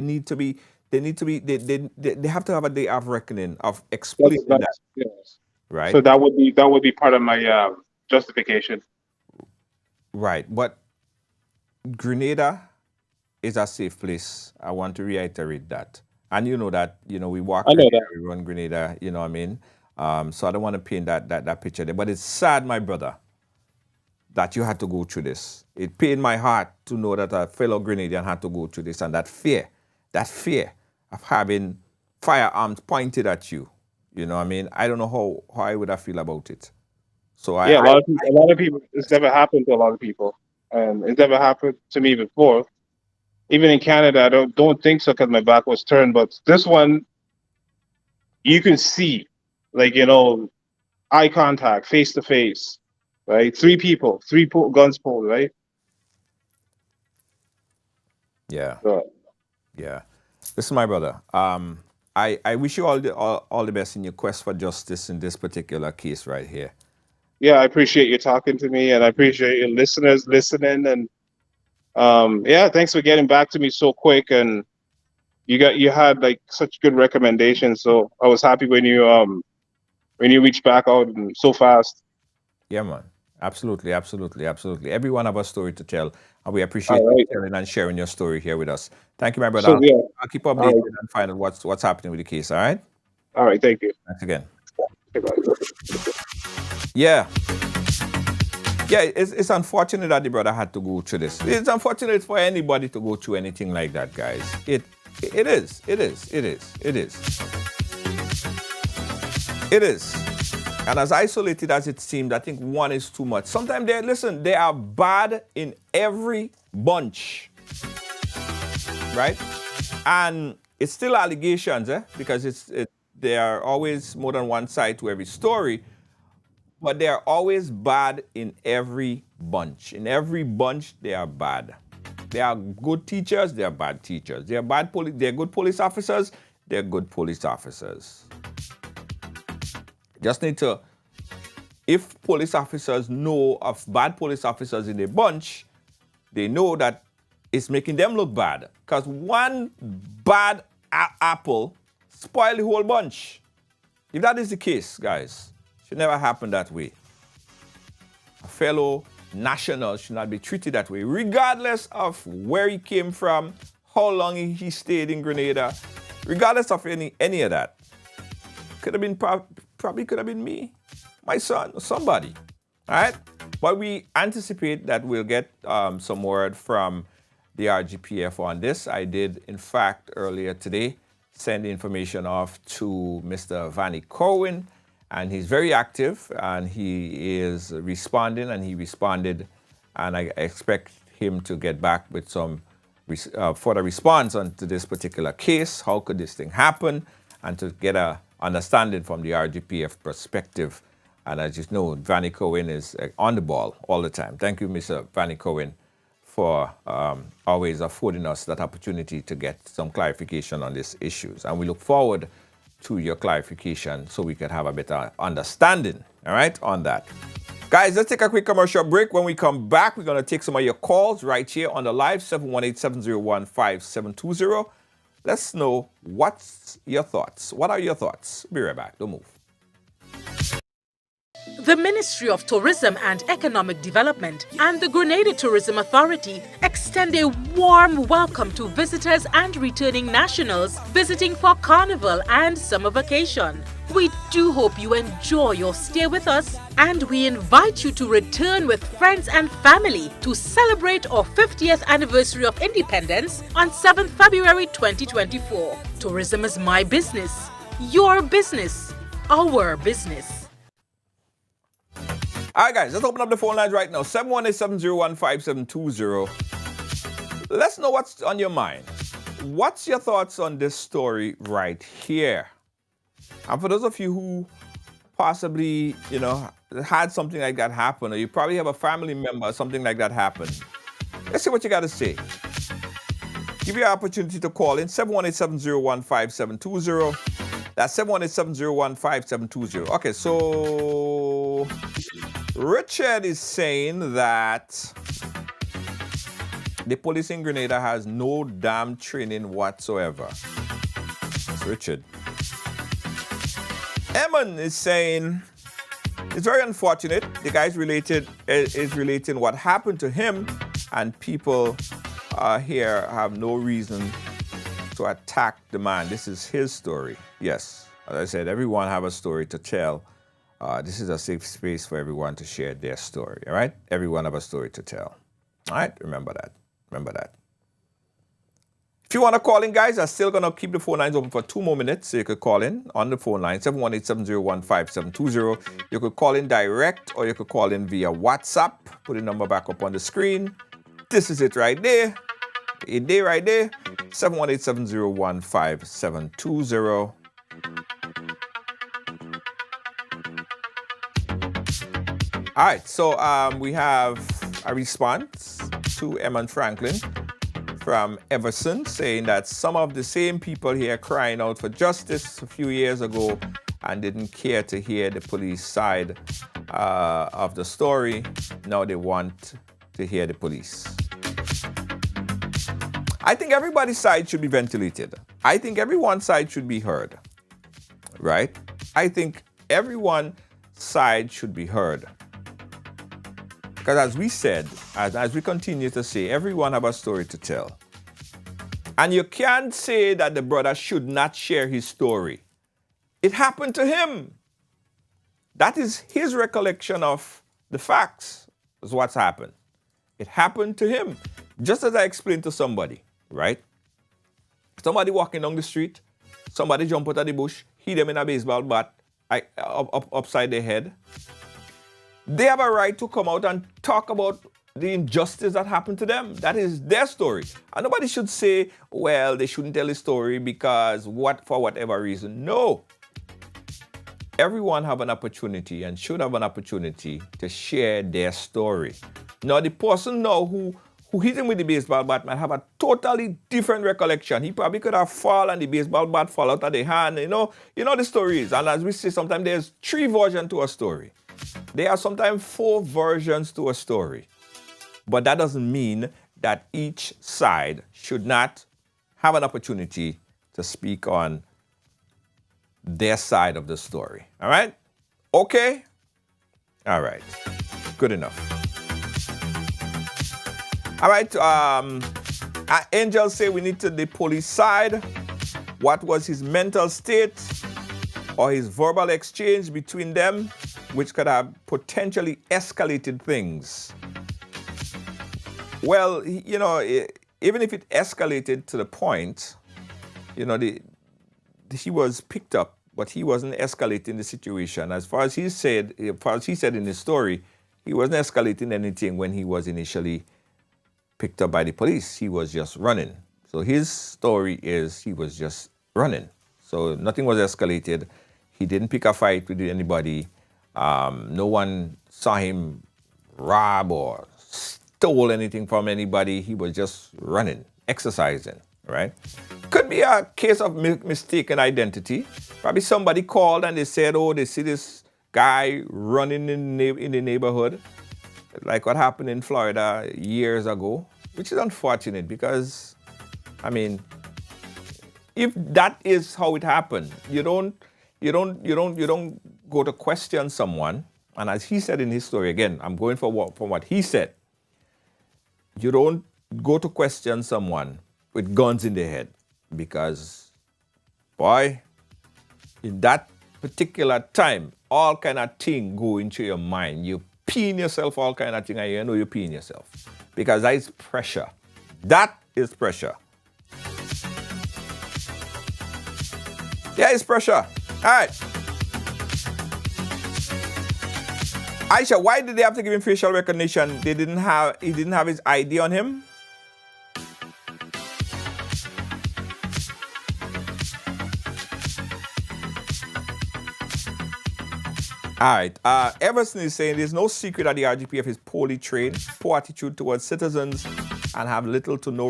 have to have a day of reckoning, of explaining that, yes. right? So that would be part of my justification. Right. But Grenada is a safe place. I want to reiterate that. And you know that, we walk I know Grenada, that. we run Grenada, you know what I mean? So I don't want to paint that picture there. But it's sad, my brother, that you had to go through this. It pained my heart to know that a fellow Grenadian had to go through this, and that fear of having firearms pointed at you. You know what I mean? I don't know how I would have feel about it. So Yeah, a lot of people. It's never happened to a lot of people, and it's never happened to me before. Even in Canada, I don't think so because my back was turned. But this one, you can see, like, eye contact, face to face, right? Three people, guns pulled, right? Yeah. So, Yeah. Listen, my brother. I wish you all the best in your quest for justice in this particular case right here. yeah, I appreciate you talking to me, and I appreciate your listeners listening. And yeah, thanks for getting back to me so quick. And you had like such good recommendations, so I was happy when you reached back out and so fast. Yeah, man. Absolutely. Every one of us story to tell, and we appreciate All you right. telling and sharing your story here with us. Thank you, my brother. So yeah, I'll keep all updated right, and find out what's happening with the case. All right. all right, thank you. Thanks again. Goodbye. Yeah. Yeah, it's unfortunate that the brother had to go through this. It's unfortunate for anybody to go through anything like that, guys. It is. And as isolated as it seemed, I think one is too much. Sometimes they are bad in every bunch, right? And it's still allegations, because there are always more than one side to every story. But they are always bad in every bunch. In every bunch, they are bad. They are good teachers, they are bad teachers. They are they're good police officers, they're good police officers. Just need to, if police officers know of bad police officers in a bunch, they know that it's making them look bad. Because one bad apple spoil the whole bunch. If that is the case, guys, should never happen that way. A fellow national should not be treated that way, regardless of where he came from, how long he stayed in Grenada, regardless of any of that. Could have been probably could have been me, my son, or somebody. All right? But we anticipate that we'll get some word from the RGPF on this. I did, in fact, earlier today, send the information off to Mr. Vanny Corwin, and he's very active, and he is responding, and he responded, and I expect him to get back with some further response onto this particular case. How could this thing happen? And to get a understanding from the RGPF perspective. And as you know, Vanny Cohen is on the ball all the time. Thank you, Mr. Vanny Cohen, for always affording us that opportunity to get some clarification on these issues. And we look forward to your clarification so we can have a better understanding, all right, on that. Guys, let's take a quick commercial break. When we come back, we're going to take some of your calls right here on the live, 718-701-5720. Let's know what's your thoughts. What are your thoughts? Be right back. Don't move. The Ministry of Tourism and Economic Development and the Grenada Tourism Authority extend a warm welcome to visitors and returning nationals visiting for Carnival and summer vacation. We do hope you enjoy your stay with us, and we invite you to return with friends and family to celebrate our 50th anniversary of independence on 7th February 2024. Tourism is my business, your business, our business. All right, guys, let's open up the phone lines right now. 718-701-5720. Let's know what's on your mind. what's your thoughts on this story right here? And for those of you who possibly, had something like that happen, or you probably have a family member, something like that happen, let's see what you got to say. Give you an opportunity to call in 718-701-5720. That's 718-701-5720. Okay, so Richard is saying that the police in Grenada has no damn training whatsoever. That's Richard. Eamon is saying it's very unfortunate. The guy is relating what happened to him, and people here have no reason to attack the man. This is his story. Yes, as I said, everyone have a story to tell. This is a safe space for everyone to share their story. All right, everyone have a story to tell. All right, remember that. Remember that. If you want to call in, guys, I'm still going to keep the phone lines open for 2 more minutes, so you could call in on the phone line, 718-701-5720. You could call in direct, or you could call in via WhatsApp. Put the number back up on the screen. This is it right there. It there right there. 718-701-5720. All right, so we have a response to Eamon Franklin from Everson, saying that some of the same people here crying out for justice a few years ago and didn't care to hear the police side of the story, now they want to hear the police. I think everybody's side should be ventilated. I think everyone's side should be heard, right? I think everyone's side should be heard. Because as we said, as we continue to say, everyone have a story to tell. And you can't say that the brother should not share his story. It happened to him. That is his recollection of the facts, is what's happened. It happened to him. Just as I explained to somebody, right? Somebody walking down the street, somebody jump out of the bush, hit them in a baseball bat upside their head. They have a right to come out and talk about the injustice that happened to them. That is their story. And nobody should say, well, they shouldn't tell the story because for whatever reason. No. Everyone have an opportunity and should have an opportunity to share their story. Now, the person now who hit him with the baseball bat might have a totally different recollection. He probably could have fallen and the baseball bat fall out of the hand. You know the story is. And as we say, sometimes there's 3 versions to a story. There are sometimes 4 versions to a story. But that doesn't mean that each side should not have an opportunity to speak on their side of the story. All right? Okay? All right. Good enough. All right. Angel say we need to the police side. What was his mental state or his verbal exchange between them, which could have potentially escalated things? Well, even if it escalated to the point, he was picked up, but he wasn't escalating the situation. As far as he said in his story, he wasn't escalating anything when he was initially picked up by the police. He was just running. So his story is he was just running. So nothing was escalated. He didn't pick a fight with anybody. No one saw him rob or stole anything from anybody. He was just running, exercising, right? Could be a case of mistaken identity. Probably somebody called and they said, oh, they see this guy running in the neighborhood, like what happened in Florida years ago, which is unfortunate because, if that is how it happened, you don't go to question someone. And as he said in his story, again, I'm going from what he said. You don't go to question someone with guns in their head because, boy, in that particular time, all kind of thing go into your mind. You peeing yourself, all kind of thing, and you know you're peeing yourself because that is pressure. That is pressure. Yeah, it's pressure. All right. Aisha, why did they have to give him facial recognition? He didn't have his ID on him? All right. Everson is saying there's no secret that the RGPF is poorly trained, poor attitude towards citizens, and have little to no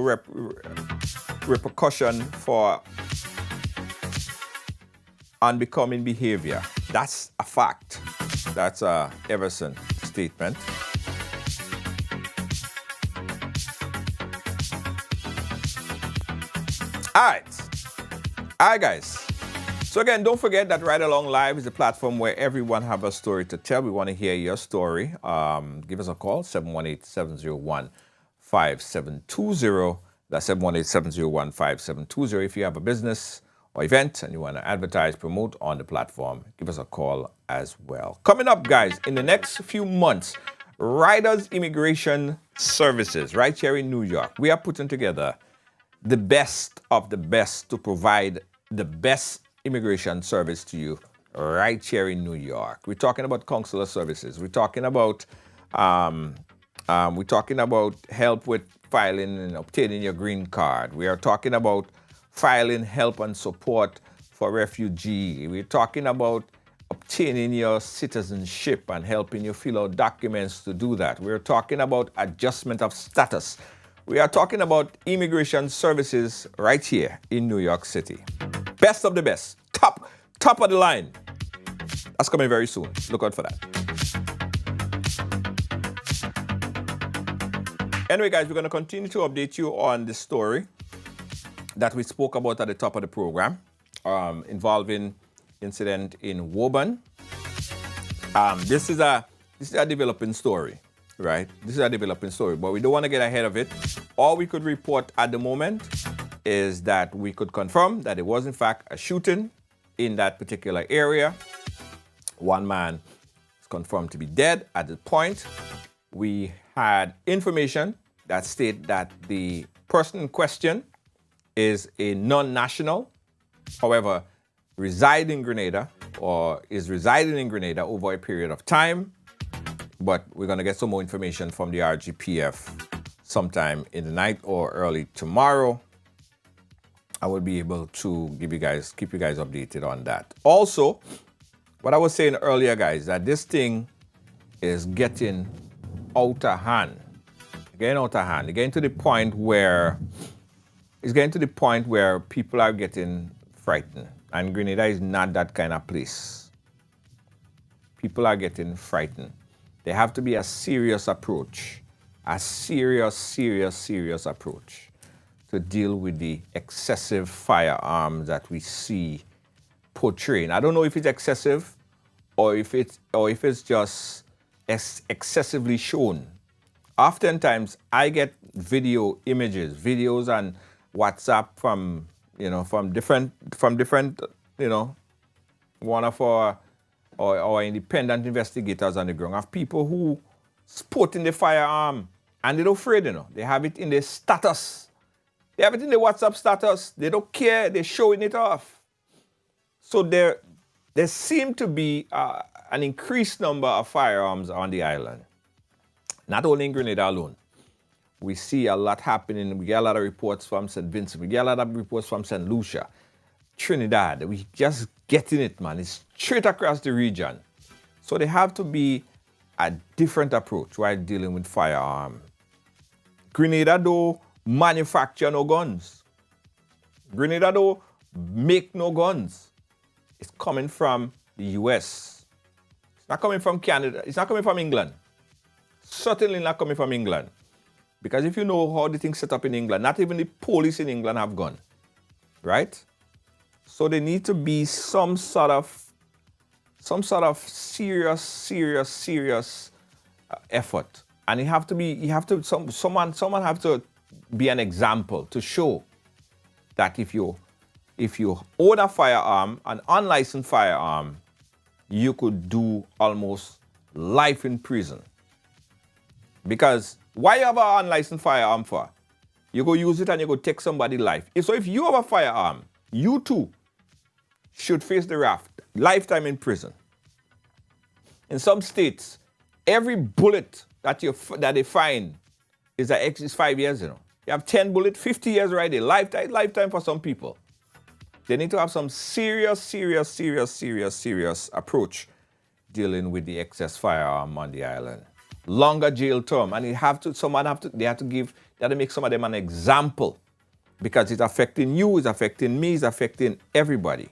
repercussion for unbecoming behavior. That's a fact. That's Everson's statement. All right, guys. So again, don't forget that Ridealong Live is a platform where everyone have a story to tell. We want to hear your story. Give us a call, 718-701-5720. That's 718-701-5720. If you have a business or event and you want to advertise, promote on the platform, give us a call as well. Coming up, guys, in the next few months, Riders Immigration Services right here in New York, we are putting together the best of the best to provide the best immigration service to you right here in New York. We're talking about consular services. We're talking about help with filing and obtaining your green card. We are talking about filing help and support for refugee. We're talking about obtaining your citizenship and helping you fill out documents to do that. We're talking about adjustment of status. We are talking about immigration services right here in New York City. Best of the best, top of the line. That's coming very soon. Look out for that. Anyway, guys, we're going to continue to update you on the story that we spoke about at the top of the program, involving incident in Woburn. This is a developing story, right? This is a developing story, but we don't want to get ahead of it. All we could report at the moment is that we could confirm that it was in fact a shooting in that particular area. One man is confirmed to be dead. At the point, we had information that stated that the person in question is a non-national, however, residing in Grenada or is residing in Grenada over a period of time. But we're going to get some more information from the RGPF sometime in the night or early tomorrow. I will be able to keep you guys updated on that. Also, what I was saying earlier, guys, that this thing is getting out of hand. It's getting to the point where people are getting frightened. And Grenada is not that kind of place. People are getting frightened. There have to be a serious approach, a serious approach to deal with the excessive firearms that we see portraying. I don't know if it's excessive or if it's just excessively shown. Oftentimes, I get videos on WhatsApp from different, one of our independent investigators on the ground of people who sporting the firearm and they're not afraid, They have it in their status. They have it in their WhatsApp status. They don't care. They're showing it off. So there seem to be an increased number of firearms on the island. Not only in Grenada alone. We see a lot happening. We get a lot of reports from St. Vincent. We get a lot of reports from St. Lucia, Trinidad. We just getting it, man. It's straight across the region. So there have to be a different approach while dealing with firearm. Grenada don't manufacture no guns. Grenada don't make no guns. It's coming from the US. It's not coming from Canada. It's not coming from England. Certainly not coming from England. Because if you know how the thing's set up in England, not even the police in England have gun, right? So there need to be some sort of serious effort, and someone have to be an example to show that if you own a firearm, an unlicensed firearm, you could do almost life in prison. Because why you have an unlicensed firearm for? You go use it and you go take somebody's life. So if you have a firearm, you too should face the wrath, lifetime in prison. In some states, every bullet that they find is 5 years, You have 10 bullets, 50 years right there, lifetime for some people. They need to have some serious approach dealing with the excess firearm on the island. Longer jail term, and they have to make some of them an example, because it's affecting you, it's affecting me, it's affecting everybody.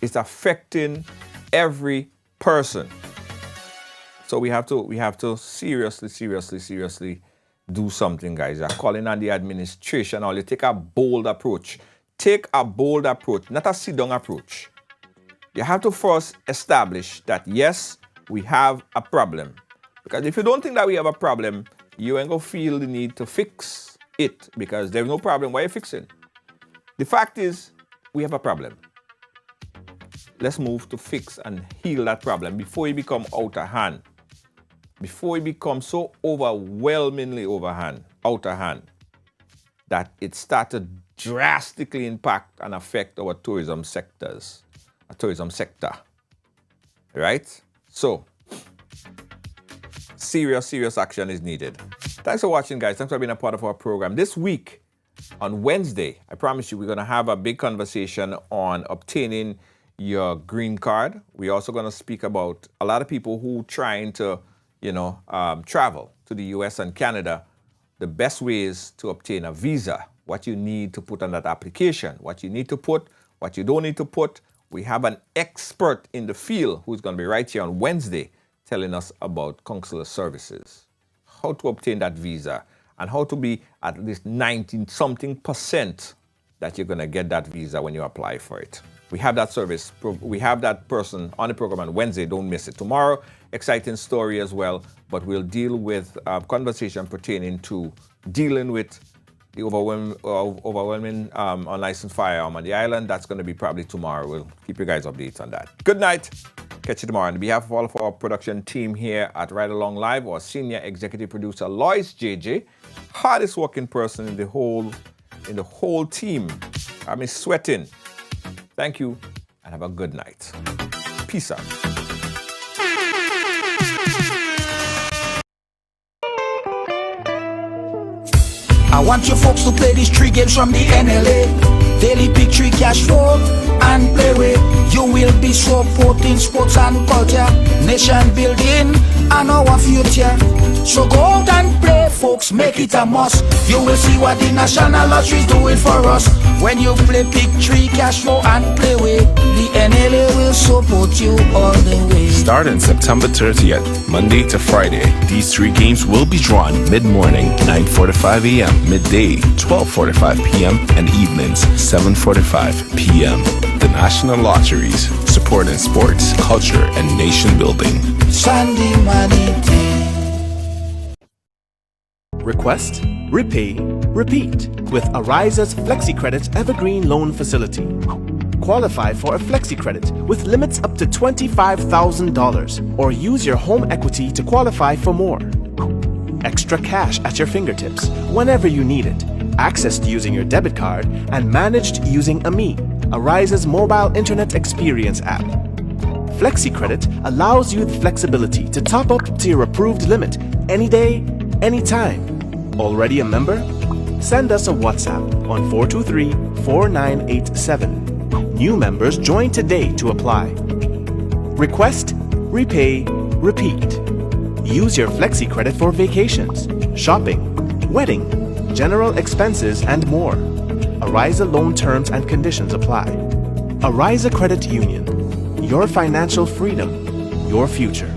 It's affecting every person. So we have to seriously do something, guys. I'm calling on the administration. Now, you take a bold approach. Take a bold approach, not a sit-down approach. You have to first establish that, yes, we have a problem. Because if you don't think that we have a problem, you ain't gonna feel the need to fix it, because there's no problem. Why are you fixing? The fact is, we have a problem. Let's move to fix and heal that problem before it becomes out of hand. Before it becomes so overwhelmingly out of hand, that it started drastically impact and affect our tourism sector. Right? So, serious action is needed. Thanks for watching, guys. Thanks for being a part of our program. This week, on Wednesday, I promise you, we're going to have a big conversation on obtaining your green card. We're also going to speak about a lot of people who trying to, travel to the US and Canada. The best ways to obtain a visa, what you need to put on that application, what you need to put, what you don't need to put. We have an expert in the field who's going to be right here on Wednesday telling us about consular services, how to obtain that visa, and how to be at least 90-something% that you're going to get that visa when you apply for it. We have that service. We have that person on the program on Wednesday. Don't miss it. Tomorrow, exciting story as well, but we'll deal with a conversation pertaining to dealing with the overwhelming unlicensed firearm on the island. That's going to be probably tomorrow. We'll keep you guys updated on that. Good night. Catch you tomorrow. On behalf of all of our production team here at Ridealong Live, our senior executive producer, Lois JJ, hardest working person in the whole team. I'm sweating. Thank you, and have a good night. Peace out. I want you folks to play these 3 games from the NLA. Daily pick 3 cash flow and play with. You will be supporting sports and culture, nation building and our future. So go out and play, folks, make it a must. You will see what the National Lottery is doing for us. When you play pick 3 cash flow and play with, the NLA will support you all the way. Starting September 30th, Monday to Friday, these 3 games will be drawn mid-morning, 9:45 a.m., midday, 12:45 p.m., and evenings, 7:45 p.m. The National Lotteries, supporting sports, culture, and nation building. Sunday money day. Request, repay, repeat with Ariza's FlexiCredit Evergreen Loan Facility. Qualify for a FlexiCredit with limits up to $25,000 or use your home equity to qualify for more. Extra cash at your fingertips whenever you need it, accessed using your debit card and managed using AMI, Ariza's mobile internet experience app. FlexiCredit allows you the flexibility to top up to your approved limit any day, anytime. Already a member? Send us a WhatsApp on 423-4987. New members join today to apply. Request, repay, repeat. Use your FlexiCredit for vacations, shopping, wedding, general expenses, and more. Ariza loan terms and conditions apply. Ariza Credit Union. Your financial freedom, your future.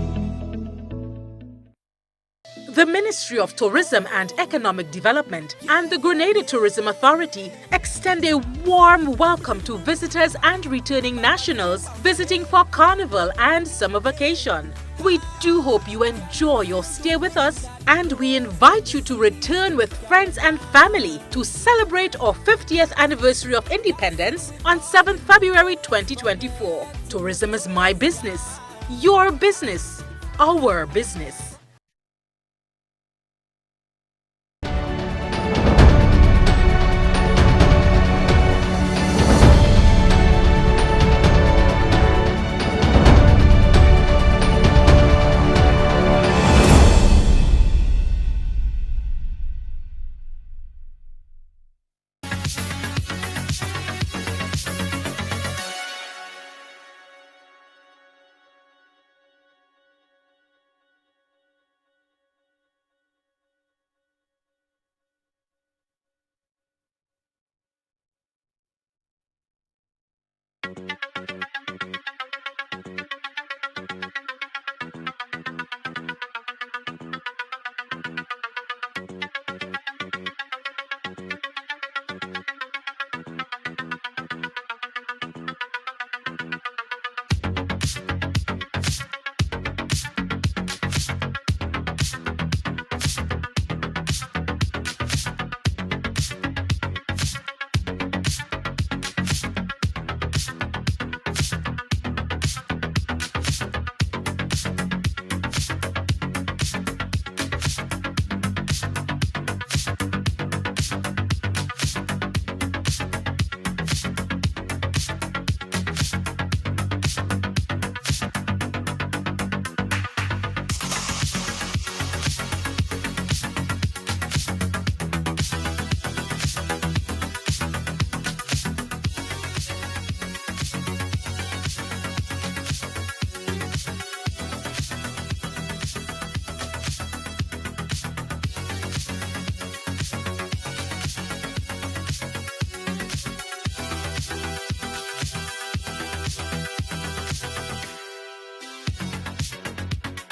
The Ministry of Tourism and Economic Development and the Grenada Tourism Authority extend a warm welcome to visitors and returning nationals visiting for Carnival and summer vacation. We do hope you enjoy your stay with us, and we invite you to return with friends and family to celebrate our 50th anniversary of independence on 7th February 2024. Tourism is my business, your business, our business.